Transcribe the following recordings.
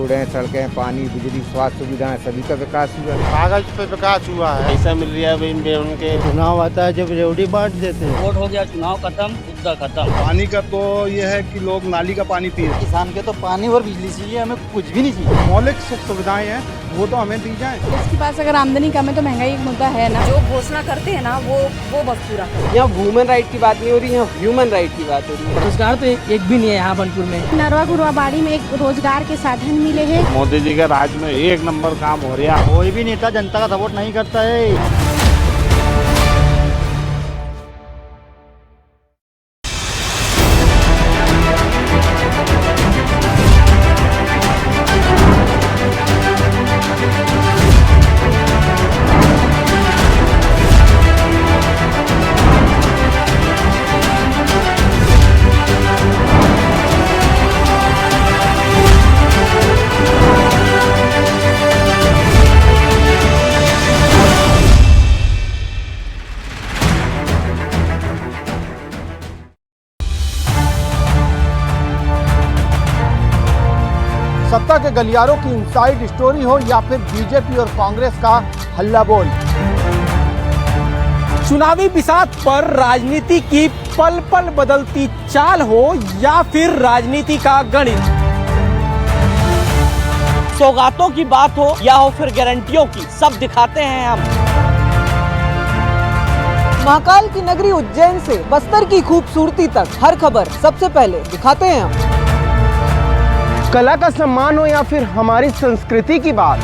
रोडें, सड़कें, पानी, बिजली, स्वास्थ्य सुविधाएं सभी का विकास हुआ है। कागज पे विकास हुआ है, पैसा मिल रहा है इन उनके। चुनाव आता है जब रेवड़ी बांट देते हैं। वोट हो गया, चुनाव खत्म, मुद्दा खत्म। पानी का तो ये है कि लोग नाली का पानी पिए। किसान के तो पानी और बिजली चाहिए, हमें कुछ भी नहीं चाहिए। मौलिक सुख सुविधाएं हैं वो तो हमें दी जाए। इसके पास अगर आमदनी कम है तो महंगाई एक मुद्दा है ना। जो घोषणा करते हैं ना वो बस पूरा करें। यहाँ वुमेन राइट की बात नहीं हो रही है, ह्यूमन राइट की बात हो रही है। रोजगार तो एक भी नहीं है यहाँ बनपुर में। नरवा गुरवाबाड़ी में एक रोजगार के साधन मिले हैं। मोदी जी के राज में एक नंबर काम हो रहा है। कोई भी नेता जनता का सपोर्ट नहीं करता है। सत्ता के गलियारों की इनसाइड स्टोरी हो या फिर बीजेपी और कांग्रेस का हल्ला बोल, चुनावी बिसात पर राजनीति की पल पल बदलती चाल हो या फिर राजनीति का गणित, सौगातों की बात हो या हो फिर गारंटियों की, सब दिखाते हैं हम। महाकाल की नगरी उज्जैन से बस्तर की खूबसूरती तक हर खबर सबसे पहले दिखाते हैं हम। कला का सम्मान हो या फिर हमारी संस्कृति की बात,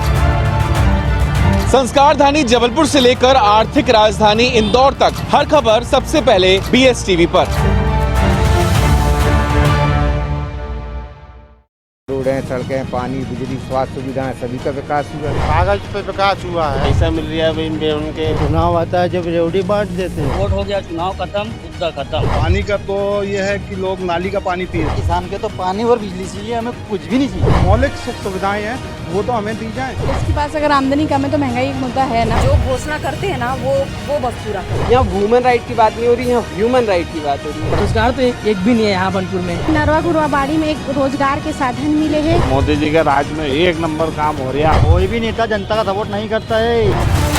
संस्कार धानी जबलपुर से लेकर आर्थिक राजधानी इंदौर तक हर खबर सबसे पहले BSTV पर। रोडें, सड़कें, पानी, बिजली, स्वास्थ्य सुविधाएं सभी का विकास हुआ है। कागज पे विकास हुआ है, पैसा मिल रहा है इन उनके। चुनाव आता है जब रेवड़ी बांट देते हैं। वोट हो गया, चुनाव खत्म, मुद्दा खत्म। पानी का तो ये है कि लोग नाली का पानी पिए। किसान के तो पानी और बिजली चाहिए, हमें कुछ भी नहीं चाहिए। मौलिक सुख सुविधाएं हैं वो तो हमें दी जाए। इसके पास अगर आमदनी कम है तो महंगाई एक मुद्दा है ना। जो घोषणा करते हैं ना वो बस पूरा करें। यहाँ वुमेन राइट की बात नहीं हो रही है, ह्यूमन राइट की बात हो रही है। रोजगार तो एक भी नहीं है यहाँ बनपुर में। नरवा गुरवाबाड़ी में एक रोजगार के साधन मिले हैं। मोदी जी के राज में एक नंबर काम हो रहा है। कोई भी नेता जनता का सपोर्ट नहीं करता है।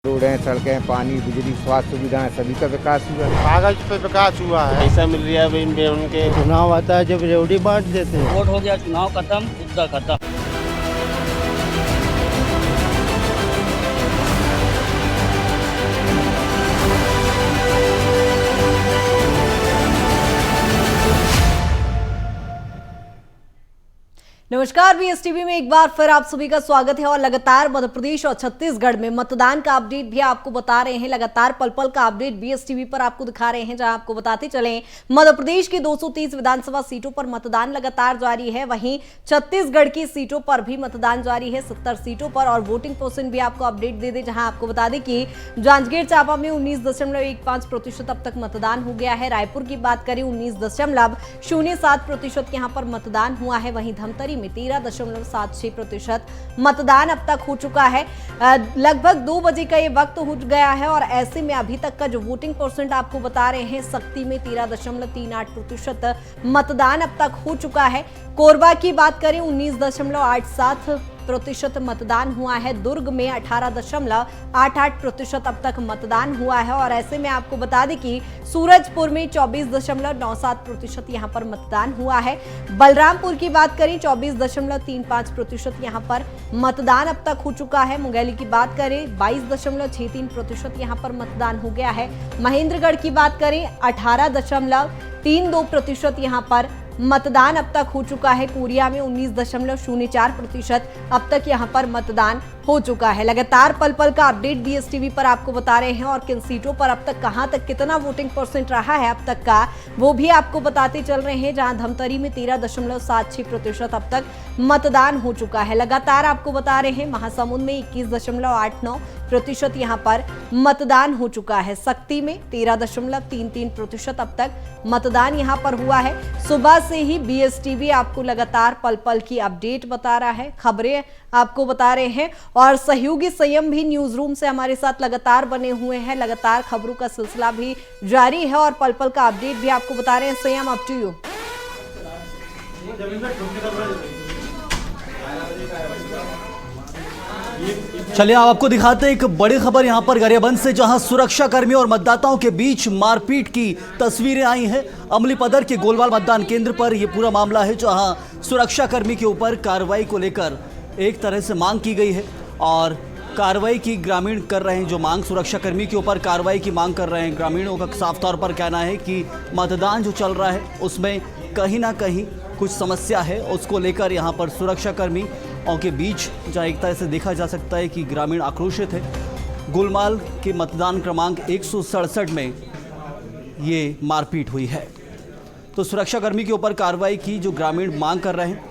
रोडें, सड़कें, पानी, बिजली, स्वास्थ्य सुविधाएं सभी का विकास हुआ है। कागज पे विकास हुआ है, पैसा मिल रहा है इन उनके। चुनाव आता है जब रेवड़ी बांट देते हैं। वोट हो गया, चुनाव खत्म, मुद्दा खत्म। नमस्कार, BSTV में एक बार फिर आप सभी का स्वागत है। और लगातार मध्य प्रदेश और छत्तीसगढ़ में मतदान का अपडेट भी आपको बता रहे हैं। लगातार पल पल का अपडेट BSTV पर आपको दिखा रहे हैं, जहां आपको बताते चले मध्य प्रदेश की 230 विधानसभा सीटों पर मतदान लगातार जारी है। वहीं छत्तीसगढ़ की सीटों पर भी मतदान जारी है, 70 सीटों पर। और वोटिंग परसेंट भी आपको अपडेट दे दे, जहां आपको बता दें कि जांजगीर चांपा में 19.15% अब तक मतदान हो गया है। रायपुर की बात करें 19.07% यहाँ पर मतदान हुआ है। वहीं धमतरी में 13.76% मतदान अब तक हो चुका है। लगभग 2 बजे का ये वक्त हो गया है। और ऐसे में अभी तक का जो वोटिंग परसेंट आपको बता रहे हैं, सक्ती में 13.38% मतदान अब तक हो चुका है। कोरबा की बात करें 19.87% मतदान हुआ है। दुर्ग में 18.88% अब तक मतदान हुआ है। और ऐसे में आपको बता दें कि सूरजपुर में 24.97% यहाँ पर मतदान हुआ है। बलरामपुर की बात करें 24.35% यहाँ पर मतदान अब तक हो चुका है। मुंगेली की बात करें 22.63% यहाँ पर मतदान हो गया है। महेंद्रगढ़ की बात करें 18.32% यहाँ पर मतदान अब तक हो चुका है। कोरिया में 19.04% अब तक यहां पर मतदान हो चुका है। लगातार पल पल का अपडेट BSTV पर आपको बता रहे हैं। और किन सीटों पर अब तक कहां तक कितना वोटिंग परसेंट रहा है अब तक का, वो भी आपको बताते चल रहे हैं। जहां धमतरी में 13.76% अब तक मतदान हो चुका है। लगातार आपको बता रहे हैं महासमुंद में 21.89% यहाँ पर मतदान हो चुका है। सक्ती में 13.33% अब तक मतदान यहाँ पर हुआ है। सुबह से ही BSTV आपको लगातार पल पल की अपडेट बता रहा है, खबरें आपको बता रहे हैं। और सहयोगी संयम भी न्यूज रूम से हमारे साथ लगातार बने हुए हैं। लगातार खबरों का सिलसिला भी जारी है और पल पल का अपडेट भी आपको बता रहे हैं। संयम, अप टू यू। चलिए अब आपको दिखाते हैं एक बड़ी खबर यहां पर गरियाबंद से, जहां सुरक्षा कर्मियों और मतदाताओं के बीच मारपीट की तस्वीरें आई हैं। अमलीपदर के गोलवाल मतदान केंद्र पर यह पूरा मामला है, जहां सुरक्षा कर्मी के ऊपर कार्रवाई को लेकर एक तरह से मांग की गई है। और कार्रवाई की ग्रामीण कर रहे हैं, जो मांग सुरक्षाकर्मी के ऊपर कार्रवाई की मांग कर रहे हैं। ग्रामीणों का साफ तौर पर कहना है कि मतदान जो चल रहा है उसमें कहीं ना कहीं कुछ समस्या है, उसको लेकर यहाँ पर सुरक्षाकर्मी और के बीच जहाँ एक तरह से देखा जा सकता है कि ग्रामीण आक्रोशित है। गोलमाल के मतदान क्रमांक 167 में ये मारपीट हुई है। तो सुरक्षाकर्मी के ऊपर कार्रवाई की जो ग्रामीण मांग कर रहे हैं।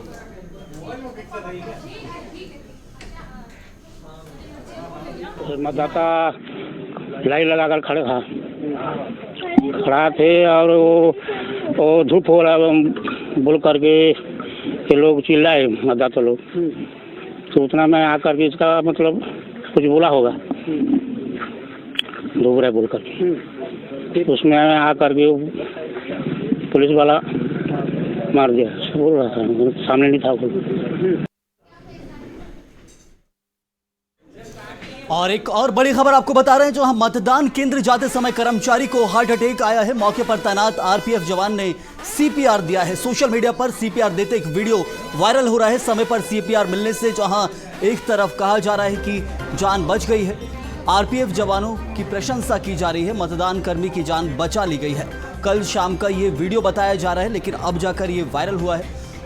मतदाता लाइन लगाकर खड़ा थे और वो धूप हो रहा बोल करके के लोग चिल्लाए, मतदाता लोग। तो उतना में आकर के इसका मतलब कुछ बोला होगा, धूप रहे बोल करके। उसमें आकर के पुलिस वाला मार दिया, बोल रहा था, सामने नहीं था कोई। और एक और बड़ी खबर आपको बता रहे हैं, जो हम मतदान केंद्र जाते समय कर्मचारी को हार्ट अटैक आया है। मौके पर तैनात RPF जवान ने CPR दिया है। सोशल मीडिया पर CPR देते एक वीडियो वायरल हो रहा है। समय पर CPR मिलने से जहां एक तरफ कहा जा रहा है कि जान बच गई है, RPF जवानों की प्रशंसा की जा रही है, मतदान कर्मी की जान बचा ली गई है। कल शाम का ये वीडियो बताया जा रहा है, लेकिन अब जाकर ये वायरल हुआ है।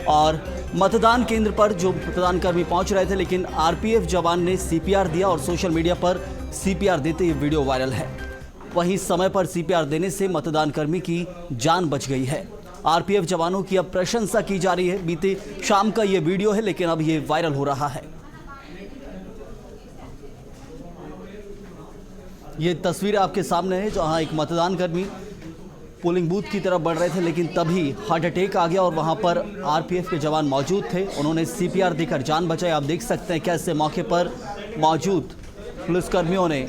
और मतदान केंद्र पर जो मतदान कर्मी पहुंच रहे थे, लेकिन RPF जवान ने CPR दिया और सोशल मीडिया पर CPR देते ये वीडियो वायरल है। वहीं समय पर CPR देने से मतदान कर्मी की जान बच गई है। RPF जवानों की अब प्रशंसा की जा रही है। बीते शाम का ये वीडियो है, लेकिन अब ये वायरल हो रहा है। ये तस्वीर आपके सामने है, जहां एक मतदान कर्मी पोलिंग बूथ की तरफ बढ़ रहे थे, लेकिन तभी हार्ट अटैक आ गया और वहां पर RPF के जवान मौजूद थे। उन्होंने CPR देकर जान बचाई। आप देख सकते हैं कैसे मौके पर मौजूद पुलिसकर्मियों ने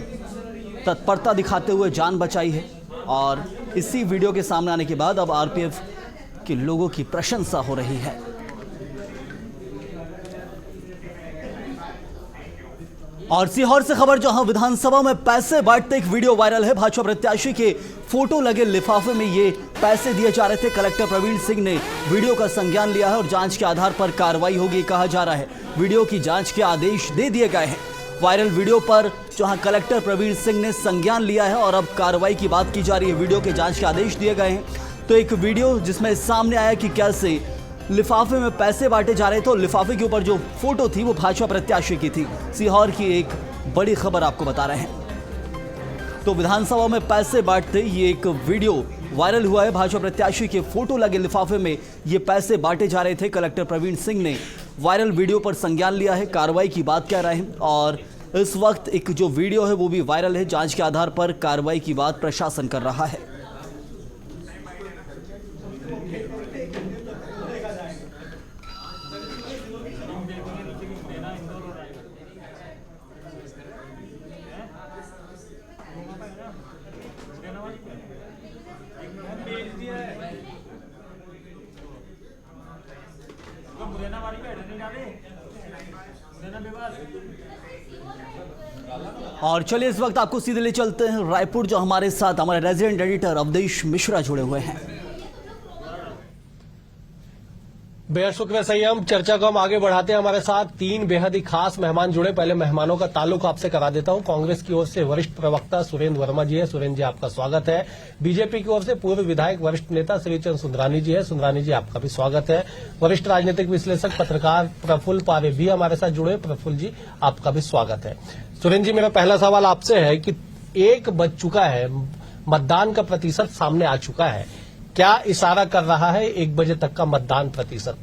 तत्परता दिखाते हुए जान बचाई है। और इसी वीडियो के सामने आने के बाद अब RPF के लोगों की प्रशंसा हो रही है। और सीहोर से खबर, जहां विधानसभा में पैसे बांटते एक वीडियो वायरल है। भाजपा प्रत्याशी के फोटो लगे लिफाफे में ये पैसे दिए जा रहे थे। कलेक्टर प्रवीण सिंह ने वीडियो का संज्ञान लिया है और जांच के आधार पर कार्रवाई होगी कहा जा रहा है। वीडियो की जांच के आदेश दे दिए गए हैं। वायरल वीडियो पर जहां कलेक्टर प्रवीण सिंह ने संज्ञान लिया है और अब कार्रवाई की बात की जा रही है। वीडियो के जांच के आदेश दिए गए हैं। तो एक वीडियो जिसमें सामने आया कि कैसे लिफाफे में पैसे बांटे जा रहे थे और लिफाफे के ऊपर जो फोटो थी वो भाजपा प्रत्याशी की थी। सीहोर की एक बड़ी खबर आपको बता रहे हैं। तो विधानसभा में पैसे बांटते ये एक वीडियो वायरल हुआ है। भाजपा प्रत्याशी के फोटो लगे लिफाफे में ये पैसे बांटे जा रहे थे। कलेक्टर प्रवीण सिंह ने वायरल वीडियो पर संज्ञान लिया है, कार्रवाई की बात कह रहे हैं और इस वक्त एक जो वीडियो है वो भी वायरल है। जांच के आधार पर कार्रवाई की बात प्रशासन कर रहा है। और चलिए इस वक्त आपको सीधे ले चलते हैं रायपुर, जो हमारे साथ हमारे रेजिडेंट एडिटर अवधेश मिश्रा जुड़े हुए हैं। बेहद शुक्रिया संयम। चर्चा को हम आगे बढ़ाते हैं। हमारे साथ तीन बेहद ही खास मेहमान जुड़े। पहले मेहमानों का ताल्लुक आपसे करा देता हूं। कांग्रेस की ओर से वरिष्ठ प्रवक्ता सुरेंद्र वर्मा जी है। सुरेंद्र जी आपका स्वागत है। बीजेपी की ओर से पूर्व विधायक वरिष्ठ नेता श्रीचंद सुंदरानी जी है। सुंदरानी जी आपका भी स्वागत है। वरिष्ठ राजनीतिक विश्लेषक पत्रकार प्रफुल्ल पारे भी हमारे साथ जुड़े। प्रफुल्ल जी आपका भी स्वागत है। सुरेंद्र जी, मेरा पहला सवाल आपसे है कि 1 बज चुका है, मतदान का प्रतिशत सामने आ चुका है, क्या इशारा कर रहा है 1 बजे तक का मतदान प्रतिशत?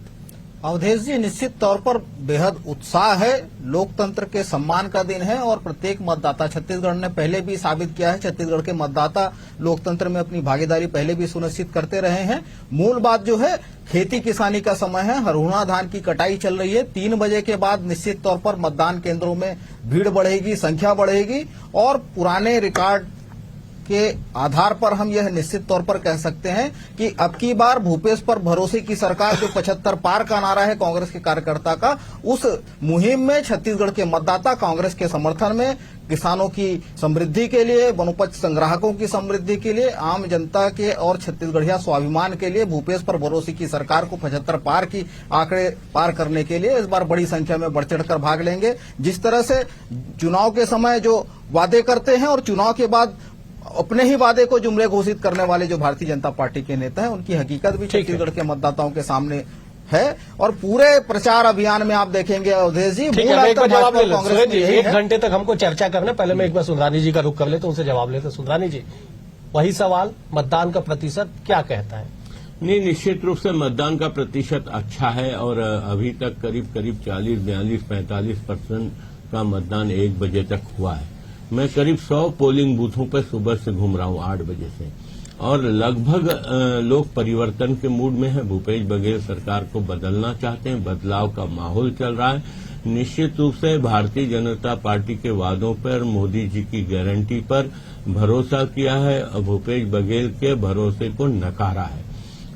अवधेश जी, निश्चित तौर पर बेहद उत्साह है। लोकतंत्र के सम्मान का दिन है और प्रत्येक मतदाता, छत्तीसगढ़ ने पहले भी साबित किया है, छत्तीसगढ़ के मतदाता लोकतंत्र में अपनी भागीदारी पहले भी सुनिश्चित करते रहे हैं। मूल बात जो है, खेती किसानी का समय है, हरहुणा धान की कटाई चल रही है। 3 बजे के बाद निश्चित तौर पर मतदान केंद्रों में भीड़ बढ़ेगी, संख्या बढ़ेगी और पुराने रिकॉर्ड के आधार पर हम यह निश्चित तौर पर कह सकते हैं कि अब की बार भूपेश पर भरोसे की सरकार, जो 75 पार का नारा है कांग्रेस के कार्यकर्ता का, उस मुहिम में छत्तीसगढ़ के मतदाता कांग्रेस के समर्थन में, किसानों की समृद्धि के लिए, वनोपज संग्राहकों की समृद्धि के लिए, आम जनता के और छत्तीसगढ़िया स्वाभिमान के लिए भूपेश पर भरोसे की सरकार को 75 पार की आंकड़े पार करने के लिए इस बार बड़ी संख्या में बढ़ चढ़कर भाग लेंगे। जिस तरह से चुनाव के समय जो वादे करते हैं और चुनाव के बाद अपने ही वादे को जुमले घोषित करने वाले जो भारतीय जनता पार्टी के नेता हैं, उनकी हकीकत भी छत्तीसगढ़ के मतदाताओं के सामने है। और पूरे प्रचार अभियान में आप देखेंगे अवधेश जी, कांग्रेस जी 1 घंटे तक हमको चर्चा करना। पहले मैं एक बार सुंदरानी जी का रुख कर लेते, उनसे जवाब लेते। सुंदरानी जी, वही सवाल, मतदान का प्रतिशत क्या कहता है? नहीं, निश्चित रूप से मतदान का प्रतिशत अच्छा है और अभी तक करीब 40, 42, 45% का मतदान 1 बजे तक हुआ है। मैं करीब 100 पोलिंग बूथों पर सुबह से घूम रहा हूं 8 बजे से और लगभग लोग परिवर्तन के मूड में हैं। भूपेश बघेल सरकार को बदलना चाहते हैं, बदलाव का माहौल चल रहा है। निश्चित रूप से भारतीय जनता पार्टी के वादों पर, मोदी जी की गारंटी पर भरोसा किया है और भूपेश बघेल के भरोसे को नकारा है।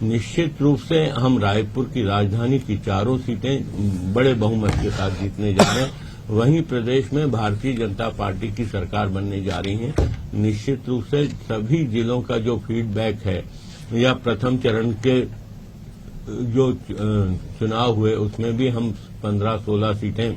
निश्चित रूप से हम रायपुर की राजधानी की 4 सीटें बड़े बहुमत के साथ जीतने जा रहे हैं। वहीं प्रदेश में भारतीय जनता पार्टी की सरकार बनने जा रही है। निश्चित रूप से सभी जिलों का जो फीडबैक है या प्रथम चरण के जो चुनाव हुए उसमें भी हम 15-16 सीटें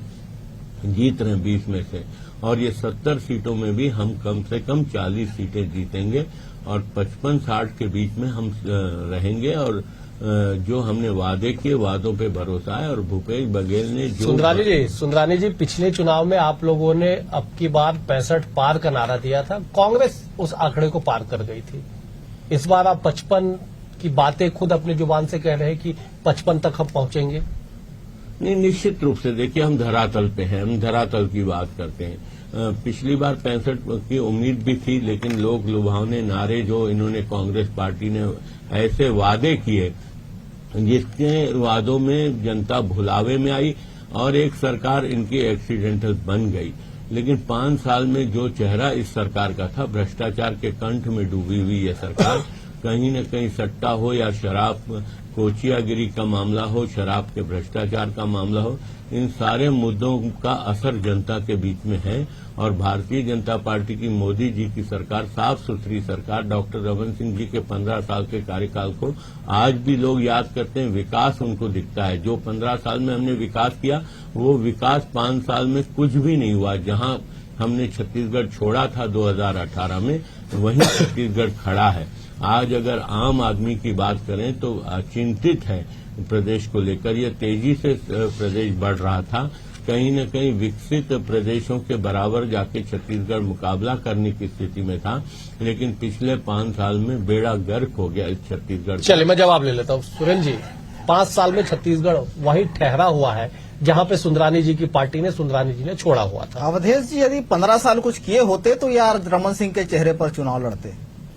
जीत रहे हैं 20 में से, और ये 70 सीटों में भी हम कम से कम 40 सीटें जीतेंगे और 55-60 के बीच में हम रहेंगे। और जो हमने वादे किए, वादों पे भरोसा है और भूपेश बघेल ने जो सुंदरानी जी, पिछले चुनाव में आप लोगों ने अब की बार 65 पार का नारा दिया था, कांग्रेस उस आंकड़े को पार कर गई थी। इस बार आप 55 की बातें खुद अपनी जुबान से कह रहे हैं कि 55 तक हम पहुंचेंगे। नहीं, निश्चित रूप से देखिए, हम धरातल पे हैं, हम धरातल की बात करते हैं। पिछली बार 65 की उम्मीद भी थी, लेकिन लोग लुभावने नारे जो इन्होंने कांग्रेस पार्टी ने ऐसे वादे किए जिसके वादों में जनता भुलावे में आई और एक सरकार इनकी एक्सीडेंटल बन गई। लेकिन 5 साल में जो चेहरा इस सरकार का था, भ्रष्टाचार के कंठ में डूबी हुई यह सरकार, कहीं न कहीं सट्टा हो या शराब कोचियागिरी का मामला हो, शराब के भ्रष्टाचार का मामला हो, इन सारे मुद्दों का असर जनता के बीच में है। और भारतीय जनता पार्टी की, मोदी जी की सरकार, साफ सुथरी सरकार, डॉक्टर रमन सिंह जी के 15 साल के कार्यकाल को आज भी लोग याद करते हैं। विकास उनको दिखता है। जो 15 साल में हमने विकास किया, वो विकास 5 साल में कुछ भी नहीं हुआ। जहां हमने छत्तीसगढ़ छोड़ा था 2018 में, वहीं छत्तीसगढ़ खड़ा है। आज अगर आम आदमी की बात करें तो चिंतित है प्रदेश को लेकर। यह तेजी से प्रदेश बढ़ रहा था, कहीं न कहीं विकसित प्रदेशों के बराबर जाके छत्तीसगढ़ मुकाबला करने की स्थिति में था, लेकिन पिछले 5 साल में बेड़ा गर्क हो गया इस छत्तीसगढ़। चलिए मैं जवाब ले लेता हूँ। सुरेंद्र जी, 5 साल में छत्तीसगढ़ वही ठहरा हुआ है जहां पे सुंदरानी जी की पार्टी ने, सुंदरानी जी ने छोड़ा हुआ था। अवधेश जी, यदि 15 साल कुछ किए होते तो यार रमन सिंह के चेहरे पर चुनाव लड़ते।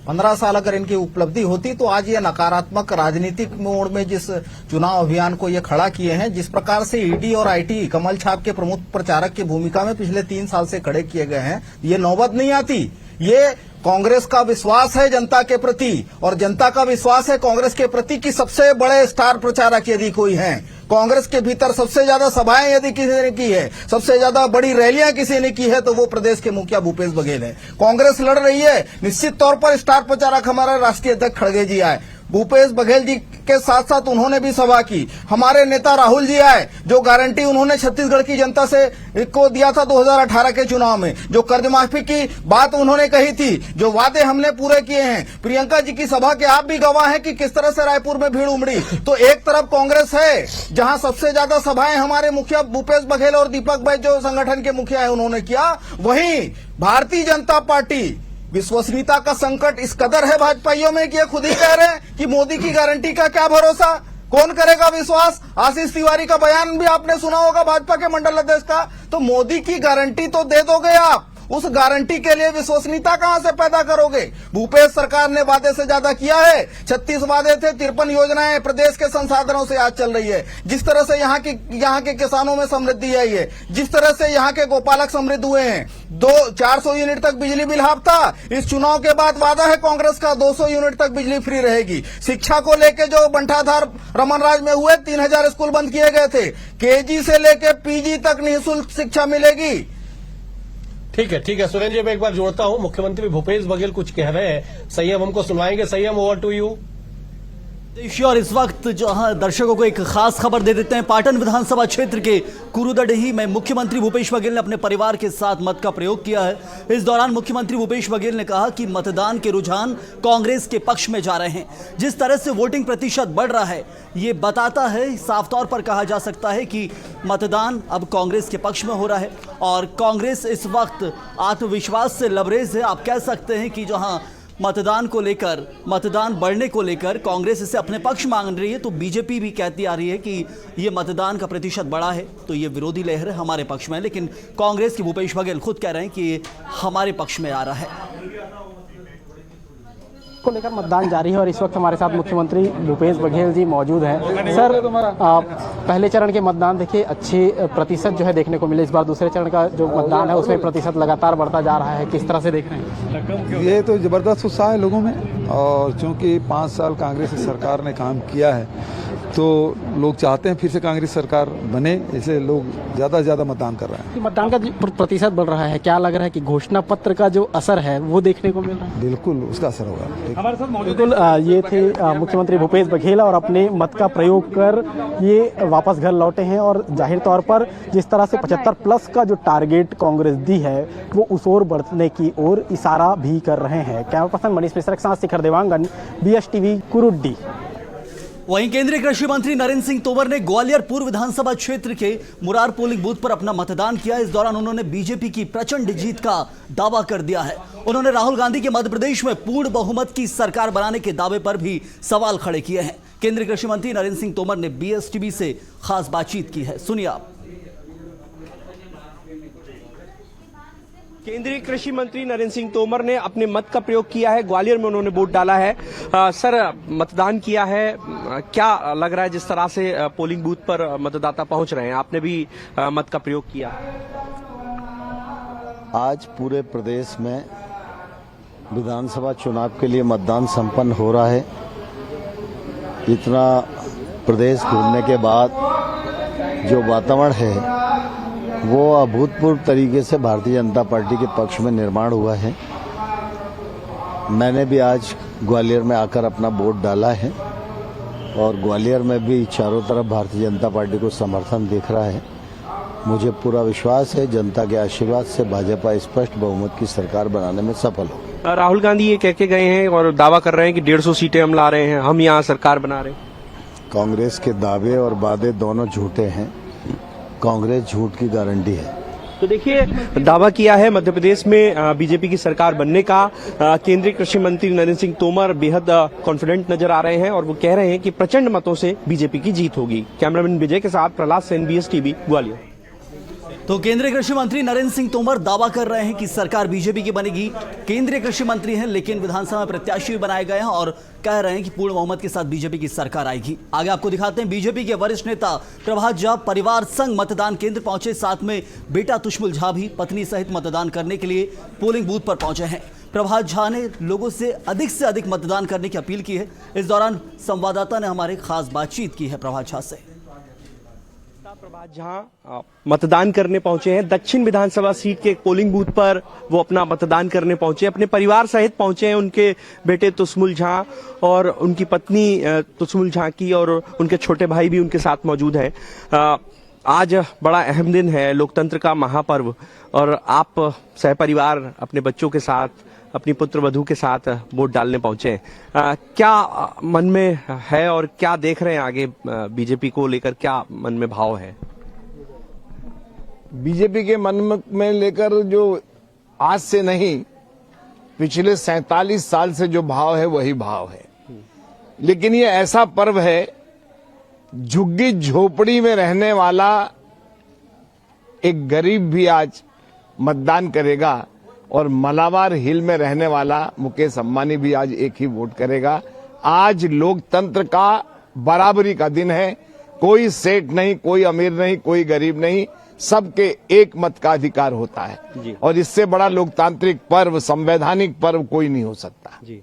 15 साल अगर इनकी उपलब्धि होती तो आज ये नकारात्मक राजनीतिक मोड़ में जिस चुनाव अभियान को ये खड़ा किए हैं, जिस प्रकार से ईडी और आईटी कमल छाप के प्रमुख प्रचारक की भूमिका में पिछले 3 साल से खड़े किए गए हैं, ये नौबत नहीं आती। ये कांग्रेस का विश्वास है जनता के प्रति, और जनता का विश्वास है कांग्रेस के प्रति कि सबसे बड़े स्टार प्रचारक यदि कोई हैं, कांग्रेस के भीतर सबसे ज्यादा सभाएं यदि किसी ने की है, सबसे ज्यादा बड़ी रैलियां किसी ने की है, तो वो प्रदेश के मुखिया भूपेश बघेल है। कांग्रेस लड़ रही है, निश्चित तौर पर स्टार प्रचारक हमारे राष्ट्रीय अध्यक्ष खड़गे जी आए, भूपेश बघेल जी के साथ साथ उन्होंने भी सभा की। हमारे नेता राहुल जी आए, जो गारंटी उन्होंने छत्तीसगढ़ की जनता से को दिया था 2018 के चुनाव में, जो कर्ज माफी की बात उन्होंने कही थी, जो वादे हमने पूरे किए हैं। प्रियंका जी की सभा के आप भी गवाह हैं कि किस तरह से रायपुर में भीड़ उमड़ी। तो एक तरफ कांग्रेस है जहां सबसे ज्यादा सभाएं हमारे मुखिया भूपेश बघेल और दीपक भाई जो संगठन के मुखिया है उन्होंने किया, वहीं भारतीय जनता पार्टी विश्वसनीयता का संकट इस कदर है भाजपाइयों में कि ये खुद ही कह रहे हैं कि मोदी की गारंटी का क्या भरोसा, कौन करेगा विश्वास। आशीष तिवारी का बयान भी आपने सुना होगा, भाजपा के मंडल अध्यक्ष का। तो मोदी की गारंटी तो दे दोगे आप, उस गारंटी के लिए विश्वसनीयता कहां से पैदा करोगे। भूपेश सरकार ने वादे से ज्यादा किया है, 36 वादे थे, 53 योजनाएं प्रदेश के संसाधनों से आज चल रही है। जिस तरह से यहाँ के किसानों में समृद्धि आई है, जिस तरह से यहाँ के गोपालक समृद्ध हुए हैं, 400 यूनिट तक बिजली बिल हाफ था। इस चुनाव के बाद वादा है कांग्रेस का 200 यूनिट तक बिजली फ्री रहेगी। शिक्षा को लेकर जो बंटाधार रमन राज में हुए 3000 स्कूल बंद किए गए थे, केजी से लेकर पीजी तक निःशुल्क शिक्षा मिलेगी। ठीक है सुरेंद्र जी, मैं एक बार जोड़ता हूं। मुख्यमंत्री भूपेश बघेल कुछ कह रहे हैं, संयम हमको सुनवाएंगे। संयम, ओवर टू यू। और इस वक्त जहां दर्शकों को एक खास खबर दे देते हैं। पाटन विधानसभा क्षेत्र के कुरुदडही में मुख्यमंत्री भूपेश बघेल ने अपने परिवार के साथ मत का प्रयोग किया है। इस दौरान मुख्यमंत्री भूपेश बघेल ने कहा कि मतदान के रुझान कांग्रेस के पक्ष में जा रहे हैं। जिस तरह से वोटिंग प्रतिशत बढ़ रहा है, ये बताता है, साफ तौर पर कहा जा सकता है कि मतदान अब कांग्रेस के पक्ष में हो रहा है और कांग्रेस इस वक्त आत्मविश्वास से लबरेज है। आप कह सकते हैं कि जहां मतदान को लेकर, मतदान बढ़ने को लेकर कांग्रेस इसे अपने पक्ष मांग रही है, तो बीजेपी भी कहती आ रही है कि ये मतदान का प्रतिशत बढ़ा है तो ये विरोधी लहर हमारे पक्ष में है। लेकिन कांग्रेस के भूपेश बघेल खुद कह रहे हैं कि ये हमारे पक्ष में आ रहा है। को लेकर मतदान जारी है और इस वक्त हमारे साथ मुख्यमंत्री भूपेश बघेल जी मौजूद हैं। सर, पहले चरण के मतदान देखिए अच्छे प्रतिशत जो है देखने को मिले, इस बार दूसरे चरण का जो मतदान है उसमें प्रतिशत लगातार बढ़ता जा रहा है, किस तरह से देख रहे हैं? ये तो जबरदस्त उत्साह है लोगों में, और चूंकि 5 साल कांग्रेस सरकार ने काम किया है तो लोग चाहते हैं फिर से कांग्रेस सरकार बने, इसलिए लोग ज़्यादा से ज़्यादा मतदान कर रहे हैं। मतदान का प्रतिशत बढ़ रहा है, क्या लग रहा है कि घोषणा पत्र का जो असर है वो देखने को मिल रहा है? बिल्कुल उसका असर होगा। हमारे साथ बिल्कुल ये थे मुख्यमंत्री भूपेश बघेल और अपने मत का प्रयोग कर ये वापस घर लौटे हैं और जाहिर तौर पर जिस तरह से 75+ का जो टारगेट कांग्रेस दी है वो उस ओर बढ़ने की ओर इशारा भी कर रहे हैं। कैमरा पर्सन मनीष मिश्रा के साथ शिखर देवांगन, BSTV, कुरुड्डी। वहीं केंद्रीय कृषि मंत्री नरेंद्र सिंह तोमर ने ग्वालियर पूर्व विधानसभा क्षेत्र के मुरार पोलिंग बूथ पर अपना मतदान किया। इस दौरान उन्होंने बीजेपी की प्रचंड जीत का दावा कर दिया है। उन्होंने राहुल गांधी के मध्य प्रदेश में पूर्ण बहुमत की सरकार बनाने के दावे पर भी सवाल खड़े किए हैं। केंद्रीय कृषि मंत्री नरेंद्र सिंह तोमर ने BSTV से खास बातचीत की है, सुनिए आप। केंद्रीय कृषि मंत्री नरेंद्र सिंह तोमर ने अपने मत का प्रयोग किया है, ग्वालियर में उन्होंने वोट डाला है। सर, मतदान किया है, क्या लग रहा है जिस तरह से पोलिंग बूथ पर मतदाता पहुंच रहे हैं? आपने भी मत का प्रयोग किया। आज पूरे प्रदेश में विधानसभा चुनाव के लिए मतदान संपन्न हो रहा है। इतना प्रदेश घूमने के बाद जो वातावरण है वो अभूतपूर्व तरीके से भारतीय जनता पार्टी के पक्ष में निर्माण हुआ है। मैंने भी आज ग्वालियर में आकर अपना वोट डाला है और ग्वालियर में भी चारों तरफ भारतीय जनता पार्टी को समर्थन दिख रहा है। मुझे पूरा विश्वास है जनता के आशीर्वाद से भाजपा स्पष्ट बहुमत की सरकार बनाने में सफल होगी। राहुल गांधी ये कह के गए हैं और दावा कर रहे हैं कि 150 सीटें हम ला रहे हैं, हम यहाँ सरकार बना रहे हैं। कांग्रेस के दावे और वादे दोनों झूठे हैं। कांग्रेस झूठ की गारंटी है। तो देखिए, दावा किया है मध्य प्रदेश में बीजेपी की सरकार बनने का। केंद्रीय कृषि मंत्री नरेंद्र सिंह तोमर बेहद कॉन्फिडेंट नजर आ रहे हैं और वो कह रहे हैं कि प्रचंड मतों से बीजेपी की जीत होगी। कैमरामैन विजय के साथ प्रहलाद सेन, BS टीवी, ग्वालियर। तो केंद्रीय कृषि मंत्री नरेंद्र सिंह तोमर दावा कर रहे हैं कि सरकार बीजेपी की बनेगी। केंद्रीय कृषि मंत्री हैं लेकिन विधानसभा में प्रत्याशी भी बनाए गए हैं और कह रहे हैं कि पूर्ण बहुमत के साथ बीजेपी की सरकार आएगी। आगे आपको दिखाते हैं बीजेपी के वरिष्ठ नेता प्रभात झा परिवार संग मतदान केंद्र पहुंचे, साथ में बेटा तुष्मुल झा भी पत्नी सहित मतदान करने के लिए पोलिंग बूथ पर पहुंचे हैं। प्रभात झा ने लोगों से अधिक मतदान करने की अपील की है। इस दौरान संवाददाता ने हमारे खास बातचीत की है प्रभात झा से। प्रभात झा मतदान करने पहुंचे हैं दक्षिण विधानसभा सीट के पोलिंग बूथ पर। वो अपना मतदान करने पहुंचे, अपने परिवार सहित पहुंचे हैं। उनके बेटे तुष्मुल झा और उनकी पत्नी तुष्मुल झा की और उनके छोटे भाई भी उनके साथ मौजूद हैं। आज बड़ा अहम दिन है, लोकतंत्र का महापर्व, और आप सहपरिवार अपने बच्चों के साथ, अपनी पुत्र वधू के साथ वोट डालने पहुंचे हैं। क्या मन में है और क्या देख रहे हैं आगे बीजेपी को लेकर, क्या मन में भाव है? बीजेपी के मन में लेकर जो आज से नहीं, पिछले 47 साल से जो भाव है वही भाव है। लेकिन ये ऐसा पर्व है, झुग्गी झोपड़ी में रहने वाला एक गरीब भी आज मतदान करेगा और मलाबार हिल में रहने वाला मुकेश अंबानी भी आज एक ही वोट करेगा। आज लोकतंत्र का बराबरी का दिन है। कोई सेठ नहीं, कोई अमीर नहीं, कोई गरीब नहीं, सबके एक मत का अधिकार होता है और इससे बड़ा लोकतांत्रिक पर्व, संवैधानिक पर्व कोई नहीं हो सकता। जी,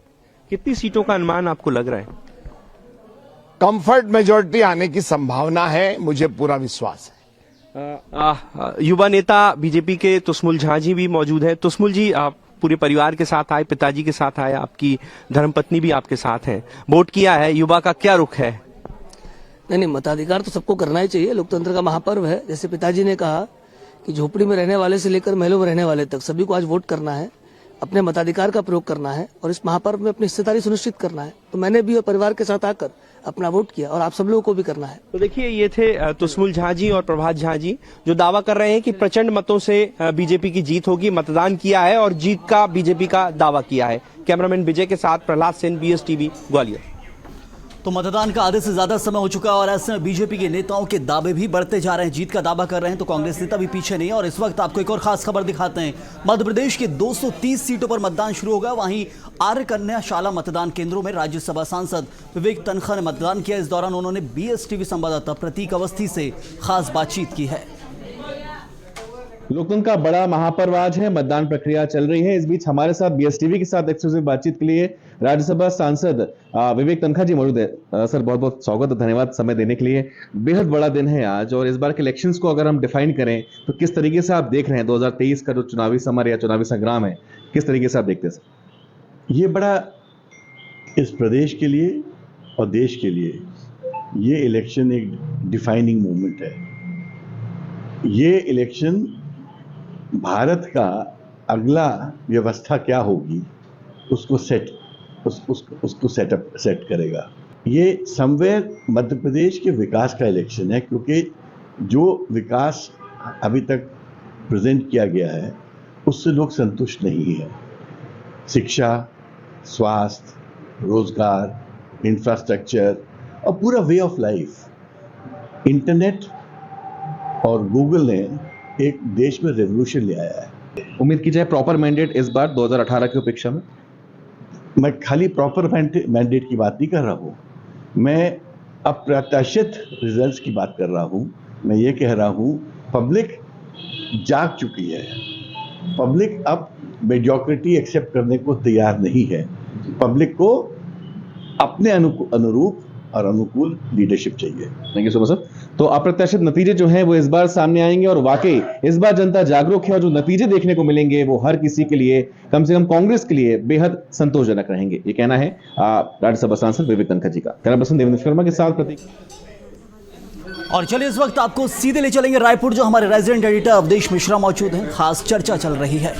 कितनी सीटों का अनुमान आपको लग रहा है? कंफर्ट मेजोरिटी आने की संभावना है, मुझे पूरा विश्वास है। युवा नेता बीजेपी के तुष्मुल झा जी भी मौजूद है। तुष्मुल जी, आप पूरे परिवार के साथ आए, पिताजी के साथ आए, आपकी धर्मपत्नी भी आपके साथ है, वोट किया है, युवा का क्या रुख है? नहीं, मताधिकार तो सबको करना ही चाहिए, लोकतंत्र का महापर्व है। जैसे पिताजी ने कहा कि झोपड़ी में रहने वाले से लेकर महलों में रहने वाले तक सभी को आज वोट करना है, अपने मताधिकार का प्रयोग करना है और इस महापर्व में अपनी हिस्सेदारी सुनिश्चित करना है। तो मैंने भी परिवार के साथ आकर अपना वोट किया और आप सब लोगों को भी करना है। तो देखिए, ये थे तुष्मुल झा जी और प्रभात झा जी जो दावा कर रहे हैं कि प्रचंड मतों से बीजेपी की जीत होगी। मतदान किया है और जीत का बीजेपी का दावा किया है। कैमरामैन विजय के साथ प्रहलाद सेन, BS टीवी, ग्वालियर। तो मतदान का आधे से ज्यादा समय हो चुका है और ऐसे में बीजेपी के नेताओं के दावे भी बढ़ते जा रहे हैं, जीत का दावा कर रहे हैं। तो कांग्रेस नेता भी पीछे नहीं है और इस वक्त आपको एक और खास खबर दिखाते हैं। मध्य प्रदेश के 230 सीटों पर मतदान शुरू हो गया। वहीं आर्य कन्या शाला मतदान केंद्रों में राज्यसभा सांसद विवेक तनखा ने मतदान किया। इस दौरान उन्होंने BS टीवी संवाददाता प्रतीक अवस्थी से खास बातचीत की है। लोकतंत्र का बड़ा महापर्व आज है, मतदान प्रक्रिया चल रही है। इस बीच हमारे साथ BS टीवी के साथ एक्सक्लूसिव बातचीत के लिए राज्यसभा सांसद विवेक तनखा जी मौजूद है। सर, बहुत बहुत स्वागत और धन्यवाद समय देने के लिए। बेहद बड़ा दिन है आज और इस बार के इलेक्शंस को अगर हम डिफाइन करें तो किस तरीके से आप देख रहे हैं 2023 का जो चुनावी समर या चुनावी संग्राम है, किस तरीके से आप देखते हैं? ये बड़ा इस प्रदेश के लिए और देश के लिए ये इलेक्शन एक डिफाइनिंग मोमेंट है। ये इलेक्शन भारत का अगला व्यवस्था क्या होगी उसको सेट करेगा। ये समवेयर मध्य प्रदेश के विकास का इलेक्शन है, क्योंकि जो विकास अभी तक प्रेजेंट किया गया है उससे लोग संतुष्ट नहीं है। शिक्षा, स्वास्थ्य, रोजगार, इंफ्रास्ट्रक्चर और पूरा वे ऑफ लाइफ, इंटरनेट और गूगल ने एक देश में रेवोल्यूशन ले आया है। उम्मीद की जाए प्रॉपर मैंडेट इस बार 2018 की अपेक्षा में? मैं खाली प्रॉपर मैंडेट की बात नहीं कर रहा हूँ, मैं अप्रत्याशित रिजल्ट्स की बात कर रहा हूँ। मैं ये कह रहा हूँ पब्लिक जाग चुकी है, पब्लिक अब मेडियोक्रिटी एक्सेप्ट करने को तैयार नहीं है। पब्लिक को अपने अनुरूप और अनुकूल लीडरशिप चाहिए। Thank you so much sir. तो अप्रत्याशित नतीजे जो हैं वो इस बार सामने आएंगे और वाकई इस बार जनता जागरूक है और जो नतीजे देखने को मिलेंगे वो हर किसी के लिए, कम से कम कांग्रेस के लिए, बेहद संतोषजनक रहेंगे। ये कहना है राज्यसभा सांसद विवेक तनखा जी का। कैमरा पर्सन देवेंद्र शर्मा के साथ प्रतीक। और चलिए इस वक्त आपको सीधे ले चलेंगे रायपुर, जो हमारे रेजिडेंट एडिटर अवधेश मिश्रा मौजूद हैं। खास चर्चा चल रही है।